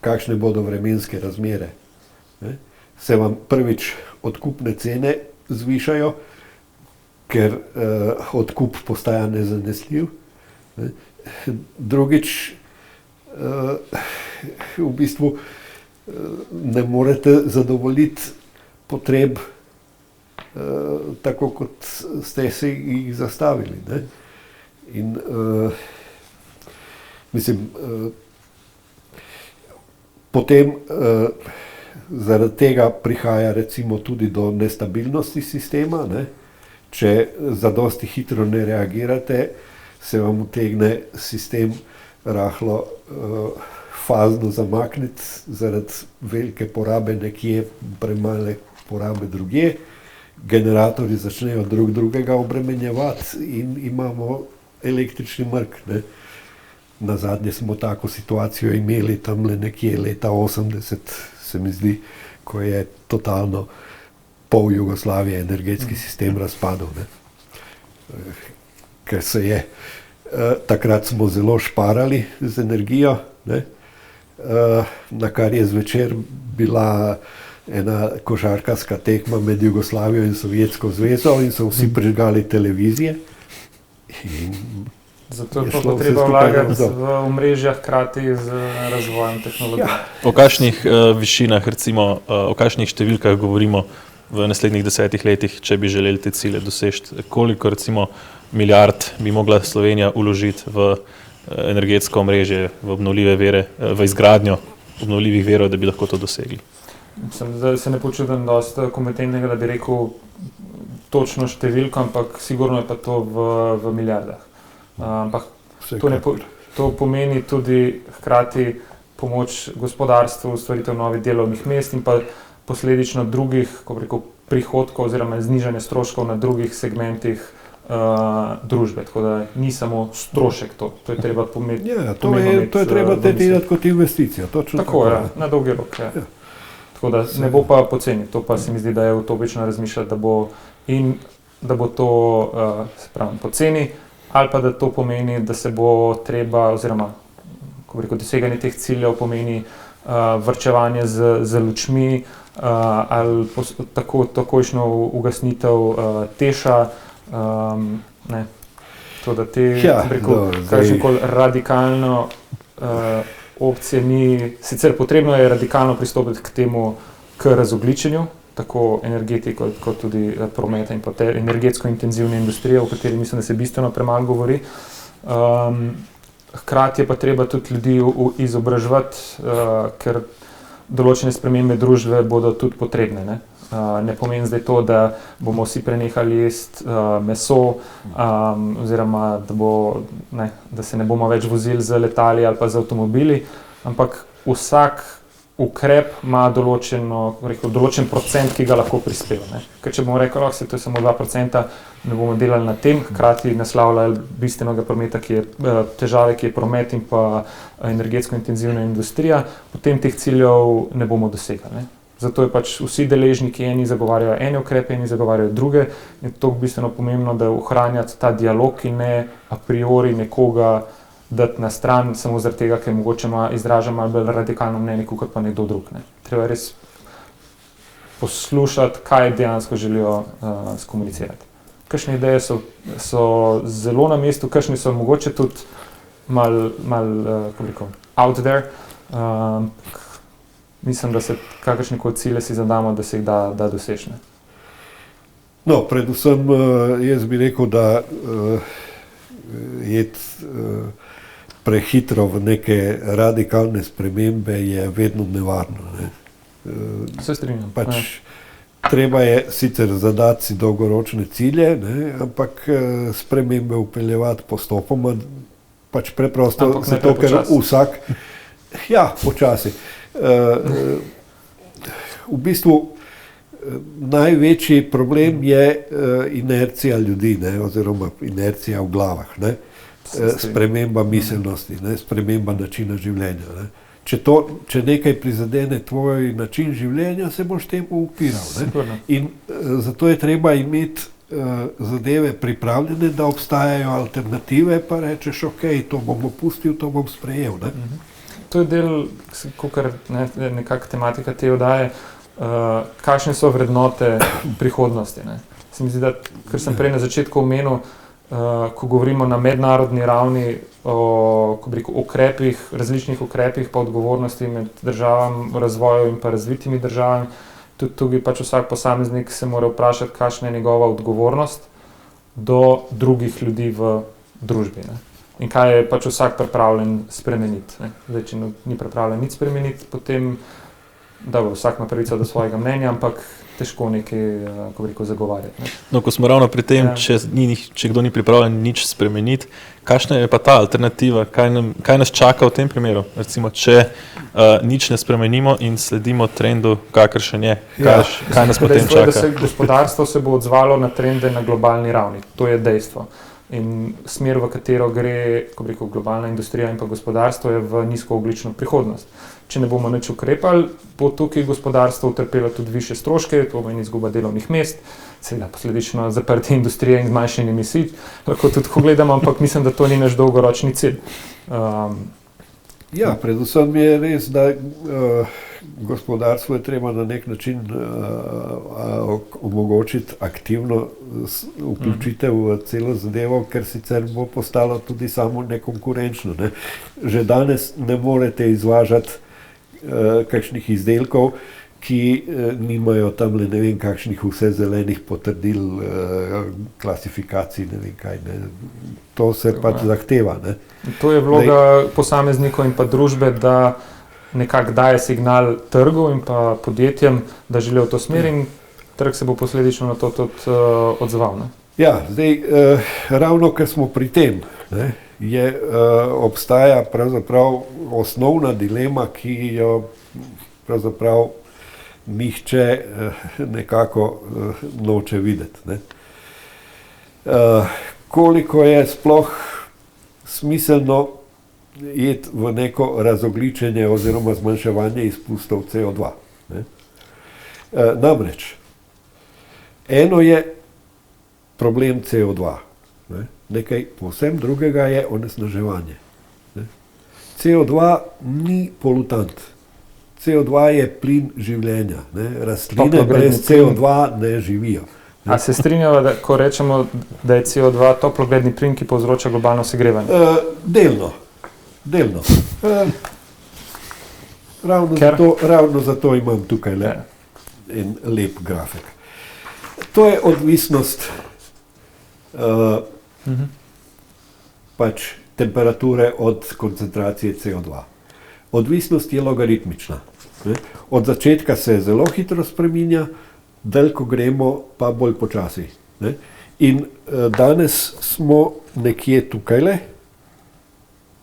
kakšne bodo vremenske razmere, se vam prvič odkupne cene zvišajo, ker odkup postaja nezanesljiv. Drugič, v bistvu ne morete zadovoljiti potreb tako, kot ste si jih zastavili. In mislim, potem zaradi tega prihaja recimo tudi do nestabilnosti sistema. Če zadosti hitro ne reagirate, se vam utegne sistem rahlo fazno zamakniti zaradi velike porabe nekje, premale porabe drugje. Generatorji začnejo drug drugega obremenjevati in imamo električni mrk. Nazadnje smo tako situacijo imeli tamle nekje leta 80, se mi zdi, ko je totalno pol Jugoslavije energetski sistem razpadel. Ker se je, takrat smo zelo šparali z energijo, na kar je zvečer bila ena košarkarska tekma med Jugoslavijo in Sovjetsko zvezo in so vsi prižgali televizije. Zato je pa treba vlagati v omrežja hkrati z razvojem tehnologije. Ja. O kakšnih višinah, recimo, o kakšnih številkah govorimo v naslednjih 10 letih, če bi želeli te cilje doseči? Koliko recimo milijard bi mogla Slovenija vložiti v energetsko omrežje, v obnovljive vire, v izgradnjo obnovljivih virov, da bi lahko to dosegli? Da se ne počutim dosti kompetentnega, da bi rekel točno številko, ampak sigurno je pa to v milijardah. Ampak to pomeni tudi hkrati pomoč gospodarstvu, ustvaritev novih delovnih mest in pa posledično drugih, ko bi rekel, prihodkov oziroma znižanje stroškov na drugih segmentih družbe. Tako da ni samo strošek to je treba pometi. Ja, to je treba tretirati kot investicijo. Tako je, na dolgi rok. Ja. Tako da ne bo pa poceni. To pa se mi zdi, da je utopično razmišljati, da bo to poceni, ali pa da to pomeni, da se bo treba, oziroma ko bi rekel, doseganje teh ciljev pomeni varčevanje z lučmi ali takojšnjo ugasnitev Teša. To, da te kakšnekoli radikalno opcije ni, sicer potrebno je radikalno pristopiti k temu, k razogljičenju, tako energetiko kot tudi prometa in energetsko intenzivne industrije, o kateri mislim, da se bistveno premalo govori. Hkrati je pa treba tudi ljudi izobraževati, ker določene spremembe družbe bodo tudi potrebne. Ne pomeni zdaj to, da bomo vsi prenehali jesti meso, oziroma da se ne bomo več vozili z letali ali pa z avtomobili, ampak vsak ukrep ima določen procent, ki ga lahko prispeva. Ker če bomo rekli, to je samo 2%, ne bomo delali na tem, hkrati naslavljali bistvenega prometa, težave, ki je promet in pa energetsko intenzivna industrija, potem teh ciljev ne bomo dosegali. Zato je pač vsi deležniki, eni zagovarjajo ene ukrepe, eni zagovarjajo druge. In to je bistveno pomembno, da ohranjati ta dialog in ne a priori nekoga dati na stran, samo zaradi tega, ker mogoče izraža malo bolj radikalno mnenje, kot pa nekdo drug. Treba res poslušati, kaj dejansko želijo skomunicirati. Kakšne ideje so zelo na mestu, kakšne so mogoče tudi malo out there. Mislim, da se kakršnekoli cilje si zadamo, da se jih da doseči. No, predvsem jaz bi rekel, da prehitro v neke radikalne spremembe je vedno nevarno. Se strinjam. Treba je sicer zadati si dolgoročne cilje, ampak spremembe upeljevati postopoma, preprosto zato, ker vsak, počasi. V bistvu največji problem je inercija ljudi, oziroma inercija v glavah, sprememba miselnosti, sprememba načina življenja. Če nekaj prizadene tvoj način življenja, se boš temu upiral. In zato je treba imeti zadeve pripravljene, da obstajajo alternative, pa rečeš, to bom opustil, to bom sprejel. To je del, kakor nekako tematika te oddaje, kakšne so vrednote prihodnosti. Se mi zdi, da, kar sem prej na začetku omenil, ko govorimo na mednarodni ravni o ukrepih, različnih ukrepih pa odgovornosti med državami v razvoju in pa razvitimi državami, tudi tukaj pač vsak posameznik se mora vprašati, kakšna je njegova odgovornost do drugih ljudi v družbi. In kaj je pač vsak pripravljen spremeniti. Zdaj, če ni pripravljen nič spremeniti, potem vsak ima pravico do svojega mnenja, ampak težko nekaj zagovarjati. No, ko smo ravno pri tem, če kdo ni pripravljen nič spremeniti, kakšna je pa ta alternativa, kaj nas čaka v tem primeru? Recimo, če nič ne spremenimo in sledimo trendu, kakršen je, kaj nas potem čaka? Gospodarstvo se bo odzvalo na trende na globalni ravni, to je dejstvo. In smer, v katero gre globalna industrija in pa gospodarstvo, je v nizkoogljično prihodnost. Če ne bomo nič ukrepali, bo tukaj gospodarstvo utrpelo tudi višje stroške, to pomeni izguba delovnih mest, seveda posledično zaprtje industrije in zmanjšanje emisij, lahko tudi gledamo, ampak mislim, da to ni naš dolgoročni cilj. Predvsem je res, da gospodarstvo je treba na nek način omogočiti aktivno vključitev v celo zadevo, ker sicer bo postalo tudi samo nekonkurenčno. Že danes ne morete izvažati kakšnih izdelkov, ki nimajo tam ne vem kakšnih vse zelenih potrdil, klasifikacij, ne vem kaj. To se pač zahteva. To je vloga posameznikov in pa družbe, da nekako daje signal trgu in pa podjetjem, da želijo to smer in trg se bo posledično na to tudi odzval. Zdaj, ravno ker smo pri tem, obstaja pravzaprav osnovna dilema, ki jo pravzaprav nihče nekako noče videti. Koliko je sploh smiselno iti v neko razogljičenje oziroma zmanjševanje izpustov CO2. Namreč, eno je problem CO2, nekaj povsem drugega je onesnaževanje. CO2 ni polutant. CO2 je plin življenja. Rastline brez CO2 ne živijo. A se strinjava, ko rečemo, da je CO2 toplogredni plin, ki povzroča globalno segrevanje? Delno. Ravno zato imam tukaj en lep grafik. To je odvisnost temperature od koncentracije CO2. Odvisnost je logaritmična. Ne? Od začetka se zelo hitro spreminja, dalj ko gremo, pa bolj počasi. Ne? In danes smo nekje tukajle.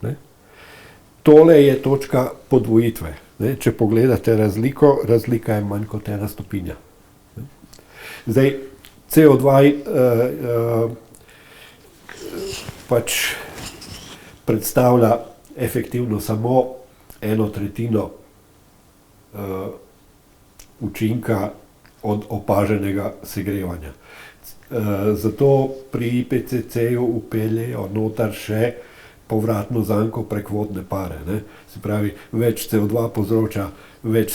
Ne? Tole je točka podvojitve. Ne? Če pogledate razliko, razlika je manj kot 1 stopinja. Ne? Zdaj, CO2 pač predstavlja efektivno samo 1/3 učinka od opaženega segrevanja. Zato pri IPCC-ju upeljejo notar še povratno zanko prek vodne pare. Ne? Se pravi, več CO2 povzroča več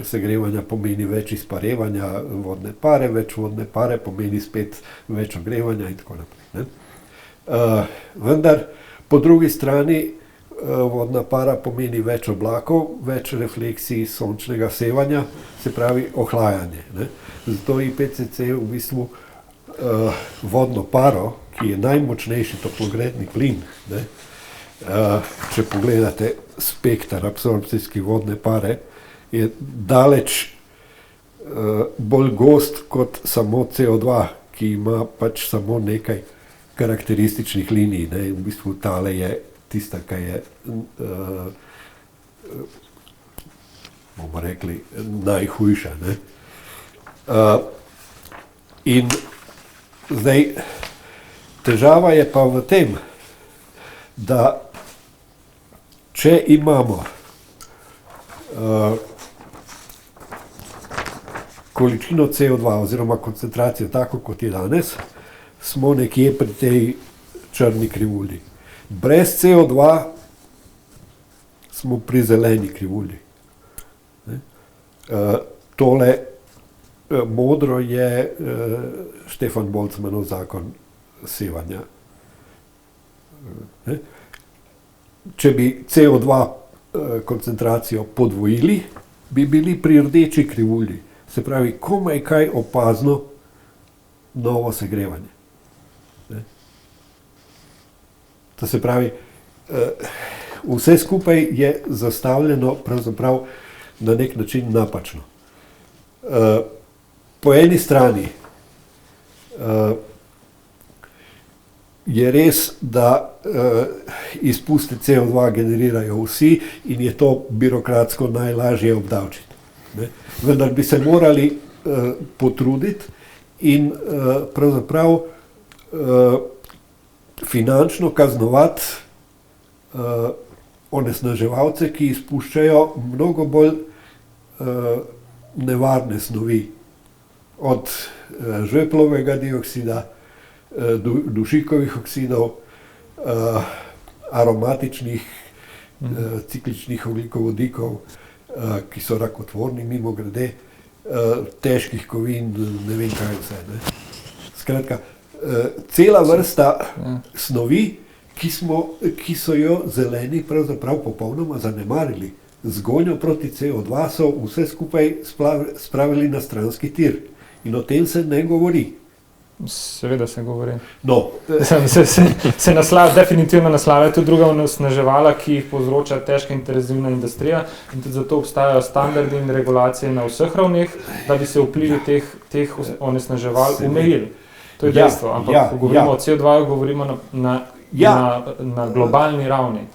segrevanja pomeni več izparevanja vodne pare, več vodne pare pomeni spet več ogrevanja in tako naprej. Ne? Vendar po drugi strani vodna para pomeni več oblakov, več refleksij sončnega sevanja, se pravi ohlajanje. Ne? Zato IPCC v bistvu vodno paro, ki je najmočnejši toplogredni plin, ne? Če pogledate spektar absorpcijske vodne pare, je daleč bolj gost kot samo CO2, ki ima pač samo nekaj karakterističnih linij. Ne? V bistvu tale je tista, ki je bomo rekli najhujša. Ne? In zdaj težava je pa v tem, da če imamo količino CO2 oziroma koncentracijo tako, kot je danes, smo nekje pri tej črni krivulji. Brez CO2 smo pri zeleni krivulji. Tole modro je Stefan Boltzmannov zakon sevanja. Če bi CO2 koncentracijo podvojili, bi bili pri rdeči krivulji. Se pravi, komaj kaj opazno novo segrevanje. To se pravi, vse skupaj je zastavljeno pravzaprav na nek način napačno. Po eni strani je res, da izpuste CO2 generirajo vsi in je to birokratsko najlažje obdavčiti. Ne? Vendar bi se morali potruditi in pravzaprav finančno kaznovati onesnaževalce, ki izpuščajo mnogo bolj nevarne snovi. Od žveplovega dioksida, dušikovih oksidov, aromatičnih cikličnih ogljikovodikov, ki so rakotvorni mimogrede, težkih kovin, ne vem kaj vse. Ne. Skratka, cela vrsta snovi, ki so jo zeleni pravzaprav popolnoma zanemarili. Z gonjo proti CO2 so vse skupaj spravili na stranski tir. In o tem se ne govori. Seveda se govori. No. Se definitivno naslavlja tudi druga onesnaževala, ki jih povzroča težka intenzivna industrija, in tudi zato obstajajo standardi in regulacije na vseh ravneh, da bi se vplivi teh onesnaževal omejili. To je dejstvo, ampak ko govorimo o CO2, govorimo na globalni ravni,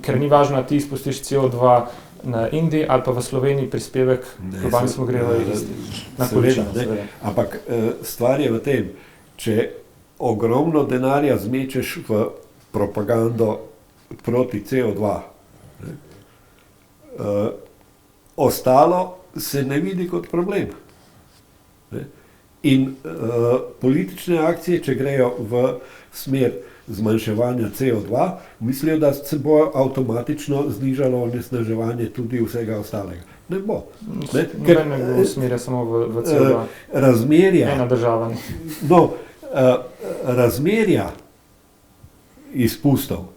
ker ni važno, da ti izpustiš CO2 na Indiji ali pa v Sloveniji prispevek globalni smogrevajo isti. Ampak stvar je v tem, če ogromno denarja zmečeš v propagando proti CO2, ostalo se ne vidi kot problem. In politične akcije, če grejo v smer zmanjševanja CO2, mislijo, da se bo avtomatično znižalo onesnaževanje tudi vsega ostalega. Ne bo. Ker ne bo usmerja samo v CO2. Razmerja. Ena država. No, razmerja izpustov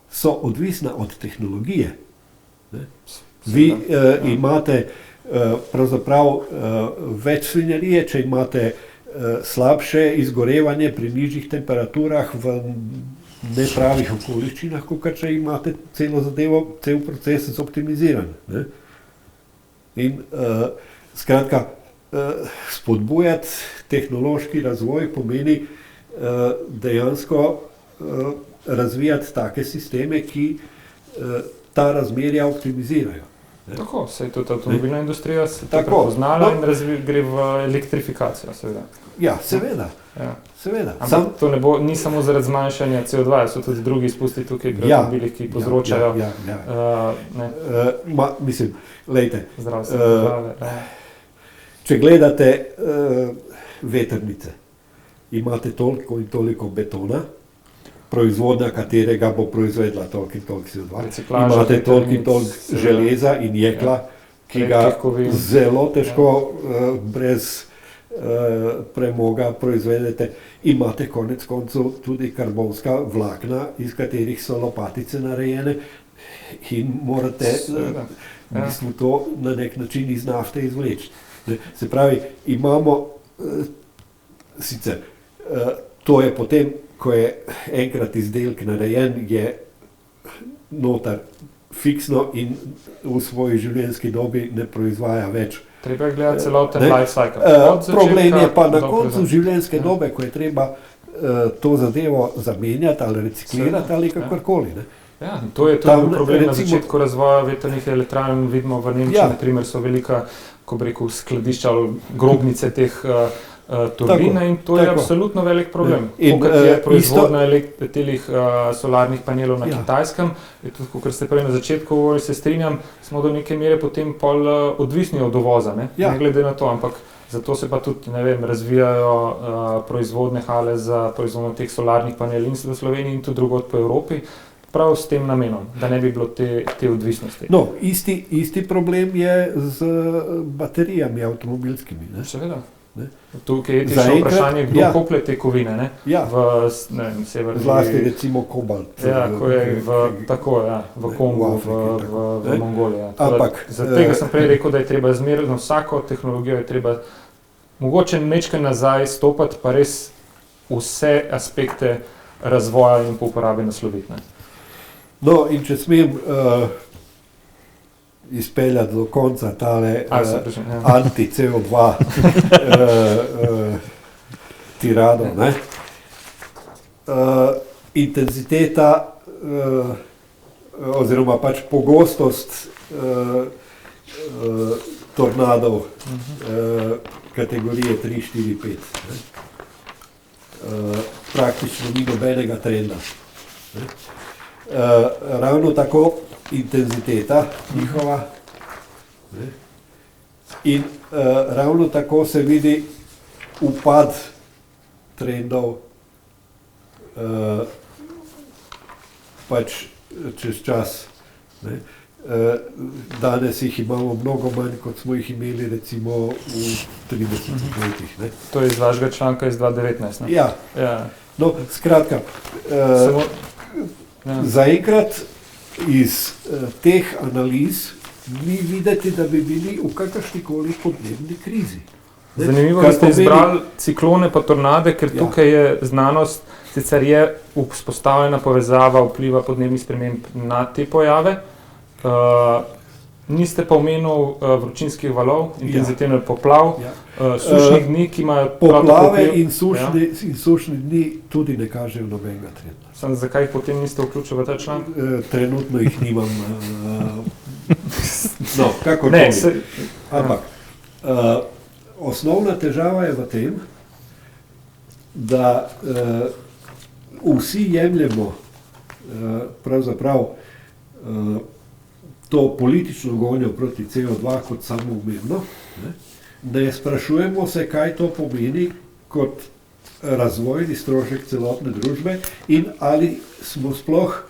so odvisna od tehnologije. Vi imate pravzaprav več svinjarije, če imate slabše izgorevanje pri nižjih temperaturah v nepravih okoliščinah, kot če imate celo zadevo, cel proces zoptimiziran. Ne? In skratka, spodbujati tehnološki razvoj pomeni dejansko razvijati take sisteme, ki ta razmerja optimizirajo. Tako, se je tudi avtomobilna industrija se to prepoznala in gre v elektrifikacijo, seveda. Ja, seveda. Ja. Seveda. Ampak to ni samo zaradi zmanjšanja CO2, so tudi drugi izpusti tukaj pri avtomobilih, ki povzročajo mislim, lejte, zdravstvene če gledate vetrnice, imate toliko in toliko betona, proizvodnja katerega bo proizvedla toliko in toliko CO2. Imate toliko in toliko železa in jekla, ki ga zelo težko brez premoga proizvedete. Imate konec koncev tudi karbonska vlakna, iz katerih so lopatice narejene in morate v bistvu to na nek način iz nafte izvleči. Se pravi, imamo sicer, to je potem, ko je enkrat izdelek narejen, je notar fiksno in v svoji življenjski dobi ne proizvaja več. Treba je gledati celoten life cycle. Problem je pa na koncu življenjske dobe, ko je treba to zadevo zamenjati ali reciklirati ali kakorkoli. Ja, to je tudi problem na začetku razvoja vetrnih elektrarn. Vidimo v Nemčiji, na primer, so velika, ko bi rekel, skladišča ali grobnice teh turbine in to je absolutno velik problem. Kot je proizvodnja telih solarnih panelov na Kitajskem, je tudi, kot ste prej na začetku govorili, se strinjam, smo do neke mere potem pol odvisni od uvoza, ne glede na to, ampak zato se pa tudi, razvijajo proizvodne hale za proizvodnjo teh solarnih panelov in v Sloveniji in tudi drugod po Evropi, prav s tem namenom, da ne bi bilo te odvisnosti. No, isti problem je z baterijami avtomobilskimi. Seveda. Tukaj je še vprašanje, kdo koplje te kovine, ne? V severni... Zlasti recimo kobalt. Ja, ko je v Kongu, v Mongoliji. Zato tega sem prej rekel, da je treba zmerno vsako tehnologijo je treba mogoče mečkaj nazaj stopati, pa res vse aspekte razvoja in uporabe nasloviti. No, in če smem izpeljati do konca tale anti-CO2 tirado, intenziteta oziroma pač pogostost tornadov kategorije 3, 4, 5. Praktično ni nobenega trenda. Ravno tako intenziteta njihova in ravno tako se vidi upad trendov pač čez čas. Danes jih imamo mnogo manj, kot smo jih imeli recimo v 30 letih. To je iz vašega članka iz 2019. Ja. No, skratka, zaenkrat iz teh analiz ni videti, da bi bili v kakršnikoli podnebni krizi. Zanimivo, da ste izbrali ciklone pa tornade, ker tukaj je znanost, sicer je vzpostavljena povezava vpliva podnebnih sprememb na te pojave. Niste pa omenil vročinskih valov, intenzivnih poplav, sušnih dni, ki imajo poplave in sušni dni tudi ne kažejo nobenega trenda. Zakaj jih potem niste vključili v ta članek? Trenutno jih nimam. No, kakorkoli. Ampak osnovna težava je v tem, da vsi jemljemo pravzaprav to politično gonjo proti CO2 kot samoumevno. Ne sprašujemo se, kaj to pomeni kot razvojni strošek celotne družbe in ali smo sploh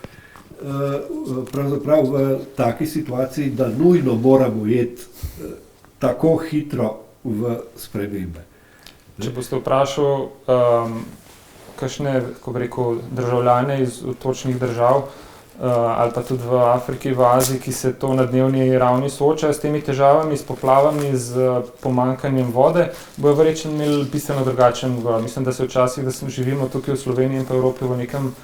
pravzaprav v taki situaciji, da nujno moramo iti tako hitro v spremembe. Če boste vprašali kakšne, ko bi rekel, državljane iz točnih držav ali pa tudi v Afriki, v Aziji, ki se to na dnevni ravni soočajo s temi težavami, s poplavami, z pomanjkanjem vode, bojo verjetno imeli bistveno drugačen odgovor. Mislim, da se včasih, da živimo tukaj v Sloveniji in pa Evropi v nekem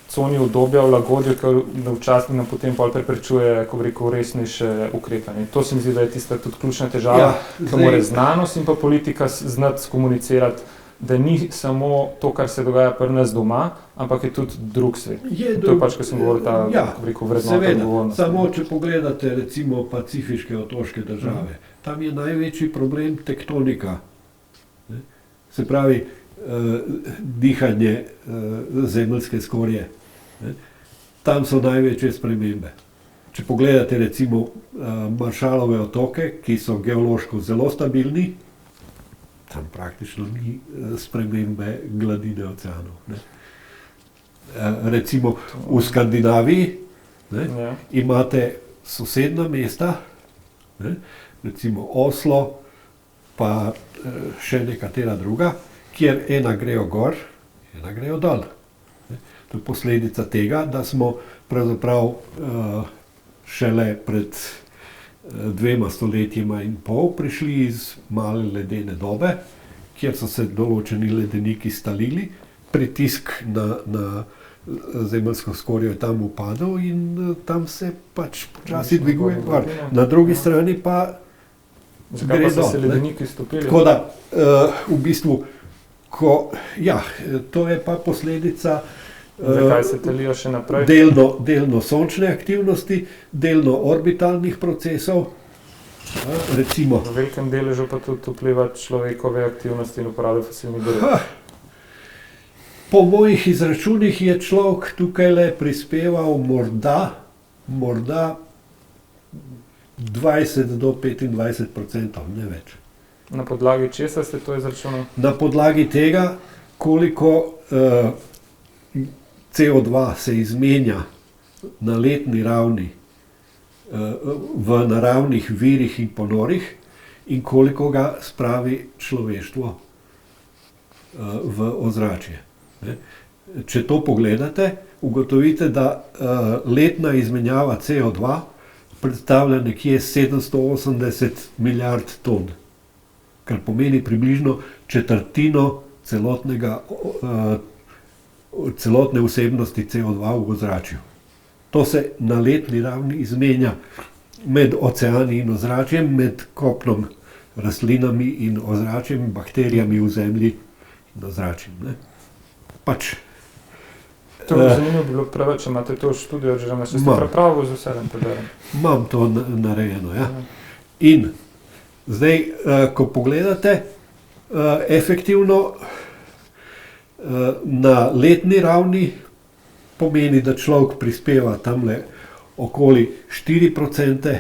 coni udobja, v lagodju, ker včasih nam potem pol preprečuje, ko bi rekel, resnejše ukrepanje. To se mi zdi, da je tista tudi ključna težava, ki mora znanost in pa politika znati skomunicirati, da ni samo to, kar se dogaja pri nas doma, ampak je tudi drug svet. To je pač, ko sem govoril, ta vrednota odgovornosti. Samo če pogledate recimo pacifiške otoške države, tam je največji problem tektonika. Se pravi, dihanje zemeljske skorje. Tam so največje spremembe. Če pogledate recimo Maršalove otoke, ki so geološko zelo stabilni, tam praktično ni spremembe gladine oceanov. Recimo v Skandinaviji imate sosedna mesta, recimo Oslo, pa še nekatera druga, kjer ena grejo gor, ena grejo dol. To je posledica tega, da smo pravzaprav šele pred 2 stoletjima in pol prišli iz male ledene dobe, kjer so se določeni ledeniki stalili, pritisk na zemeljsko skorjo je tam upadel in tam se pač počasi dviguje gor. Na drugi strani pa gre dol. Se ledeniki stopili? Tako da, v bistvu, to je pa posledica zakaj se telijo še naprej? Delno sončne aktivnosti, delno orbitalnih procesov. Recimo, v velikem deležu pa tudi vpliva človekove aktivnosti in uporabe fosilnih goriv. Po mojih izračunih je človek tukaj le prispeval morda 20 do 25%, ne več. Na podlagi česa ste to izračunali? Na podlagi tega, koliko CO2 se izmenja na letni ravni v naravnih virih in ponorih in koliko ga spravi človeštvo v ozračje. Če to pogledate, ugotovite, da letna izmenjava CO2 predstavlja nekje 780 milijard ton, kar pomeni približno četrtino celotne vsebnosti CO2 v ozračju. To se na letni ravni izmenja med oceani in ozračjem, med kopnom, rastlinami in ozračjem, bakterijami v zemlji in ozračjem. Pač. To je zanimivo bilo preveč, če imate to študijo, že ste pripravili z vsem preberem. Imam to narejeno, ja. In zdaj, ko pogledate, efektivno na letni ravni pomeni, da človek prispeva tamle okoli 4%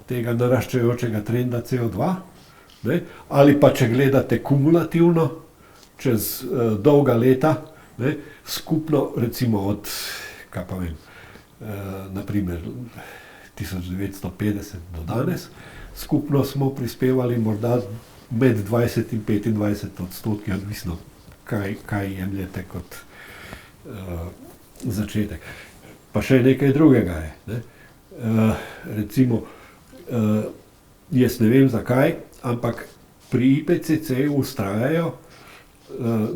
tega naraščajočega trenda CO2, ne? Ali pa če gledate kumulativno, čez dolga leta, ne? Skupno recimo od, naprimer 1950 do danes, skupno smo prispevali morda med 20 in 25%, odvisno kaj jemljete kot začetek. Pa še nekaj drugega je. Ne? Recimo, jaz ne vem zakaj, ampak pri IPCC vztrajajo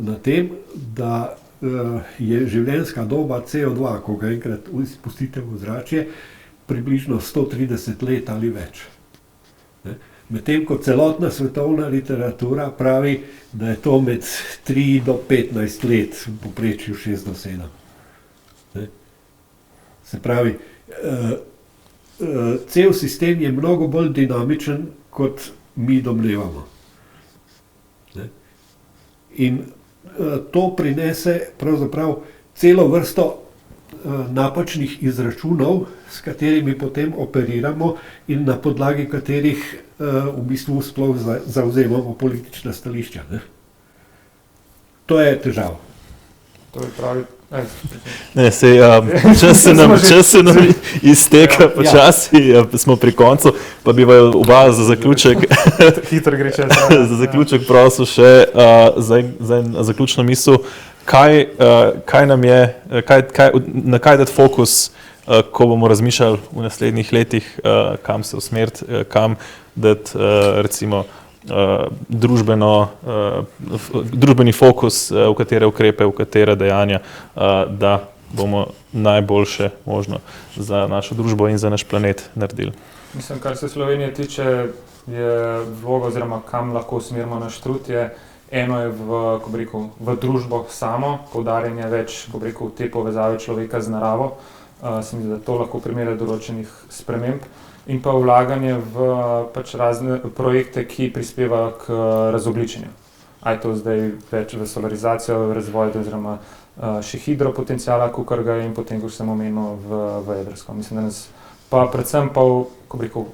na tem, da je življenjska doba CO2, ko ga enkrat izpustite v ozračje, približno 130 let ali več. Medtem ko celotna svetovna literatura pravi, da je to med 3 do 15 let, v povprečju 6 do 7. Se pravi, cel sistem je mnogo bolj dinamičen, kot mi domnevamo. In to prinese pravzaprav celo vrsto napačnih izračunov, s katerimi potem operiramo in na podlagi katerih v bistvu sploh zavzemamo politična stališča. Ne? To je težava. To je pravi. Čas se nam izteka počasi, smo pri koncu, pa bi oba za zaključek hitro gre čas. Za zaključek prosil še za zaključno misel, na kaj dati fokus, ko bomo razmišljali v naslednjih letih, kam se usmeriti, kam dati recimo družbeni fokus, v katere ukrepe, v katere dejanja, da bomo najboljše možno za našo družbo in za naš planet naredili. Mislim, kar se Slovenije tiče, je vloga oziroma kam lahko usmerimo naš trud je, eno je v družbo samo, poudarjanje več, te povezave človeka z naravo, se mi zdi, da to lahko primere določenih sprememb, in pa vlaganje v pač razne projekte, ki prispevajo k razogličenju. A je to zdaj več v solarizacijo, v razvoj oziroma še hidropotenciala, kakor ga je in potem, kot sem omenil, v jedrsko. Mislim, da nas pa predvsem pa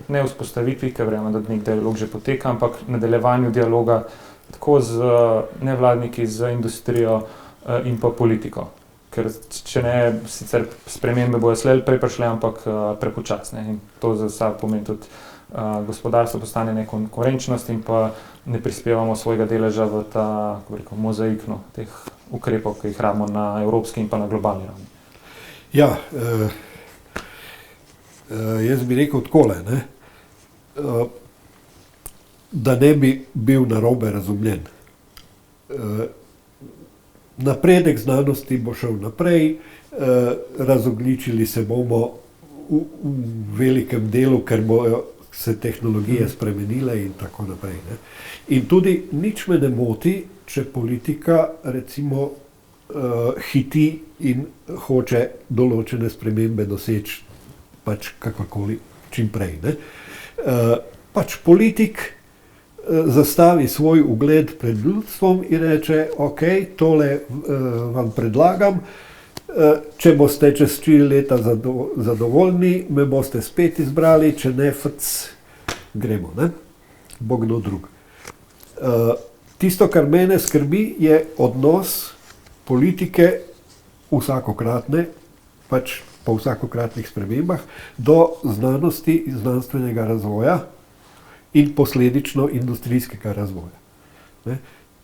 ne vzpostavitvi, ker verjamem, da nek dialog že poteka, ampak nadaljevanju dialoga tako z nevladniki, z industrijo in pa politiko. Ker če ne, sicer spremembe bojo slej prej prišle, ampak prepočasne. In to za sabo pomeni tudi gospodarstvo postane nekonkurenčnost in pa ne prispevamo svojega deleža v ta mozaik teh ukrepov, ki jih rabimo na evropski in pa na globalni ravni. Ja, jaz bi rekel takole, da ne bi bil narobe razumljen. Napredek znanosti bo šel naprej, razogličili se bomo v velikem delu, ker bojo se tehnologije spremenile in tako naprej. In tudi nič me ne moti, če politika recimo hiti in hoče določene spremembe doseči pač kakorkoli čim prej. Pač politik zastavi svoj ugled pred ljudstvom in reče, ok, tole vam predlagam, če boste čez 4 leta zadovoljni, me boste spet izbrali, če ne, gremo, bo kdo drug. Tisto, kar mene skrbi, je odnos politike vsakokratne, pač po vsakokratnih spremembah, do znanosti in znanstvenega razvoja in posledično industrijskega razvoja.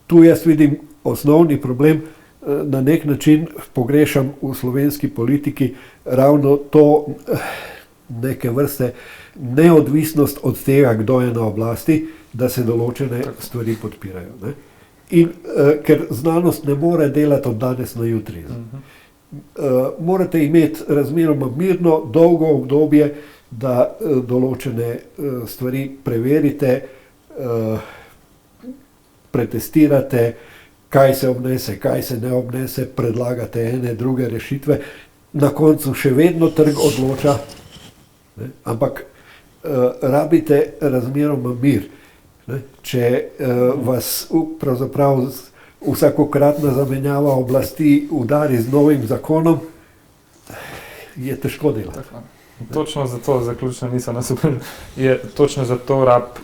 Tu jaz vidim osnovni problem, na nek način pogrešam v slovenski politiki ravno to neke vrste neodvisnost od tega, kdo je na oblasti, da se določene stvari podpirajo. In ker znanost ne more delati od danes na jutri. Morate imeti razmeroma mirno, dolgo obdobje, da določene stvari preverite, pretestirate, kaj se obnese, kaj se ne obnese, predlagate ene, druge rešitve. Na koncu še vedno trg odloča, ampak rabite razmeroma mir. Če vas pravzaprav vsakokratna zamenjava oblasti udari z novim zakonom, je težko delati. Točno zato, zaključno nisem nasupil, je točno zato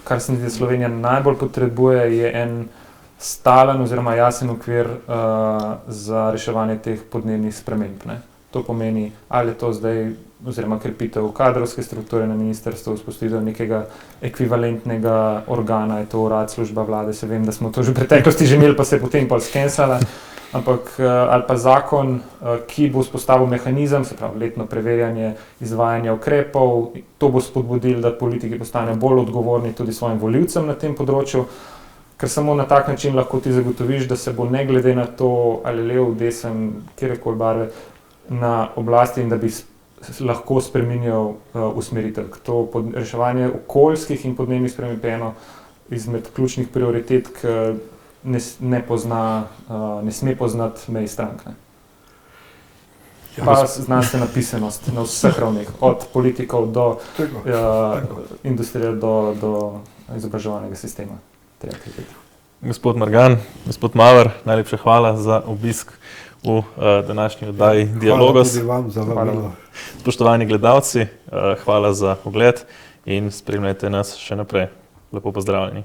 kar se mi zdi Slovenija najbolj potrebuje, je en stalen oziroma jasen okvir za reševanje teh podnebnih sprememb. To pomeni, ali je to zdaj, oziroma krepitev kadrovske strukture na ministrstvu, vzpostavitev nekega ekvivalentnega organa, je to urad, služba vlade, se vem, da smo to že v preteklosti že imeli, pa se je potem pa skenslala, ampak ali pa zakon, ki bo vzpostavil mehanizem, se pravi letno preverjanje izvajanja ukrepov, to bo spodbudilo, da politiki postanejo bolj odgovorni tudi svojim volivcem na tem področju, ker samo na tak način lahko ti zagotoviš, da se bo ne glede na to, ali lev, desen, kjerkoli barve, na oblasti in da bi lahko spreminjal usmeritev. To reševanje okoljskih in podnebnih sprememb je eno izmed ključnih prioritet, ki ne sme poznati mej strank. Pa znanstvena pisanost na vseh ravneh, od politikov do industrije do izobraževalnega sistema. Gospod Margan, gospod Maver, najlepša hvala za obisk v današnji oddaji Dialogos. Hvala tudi vam za vabilo. Spoštovani gledalci, hvala za ogled in spremljajte nas še naprej. Lepo pozdravljeni.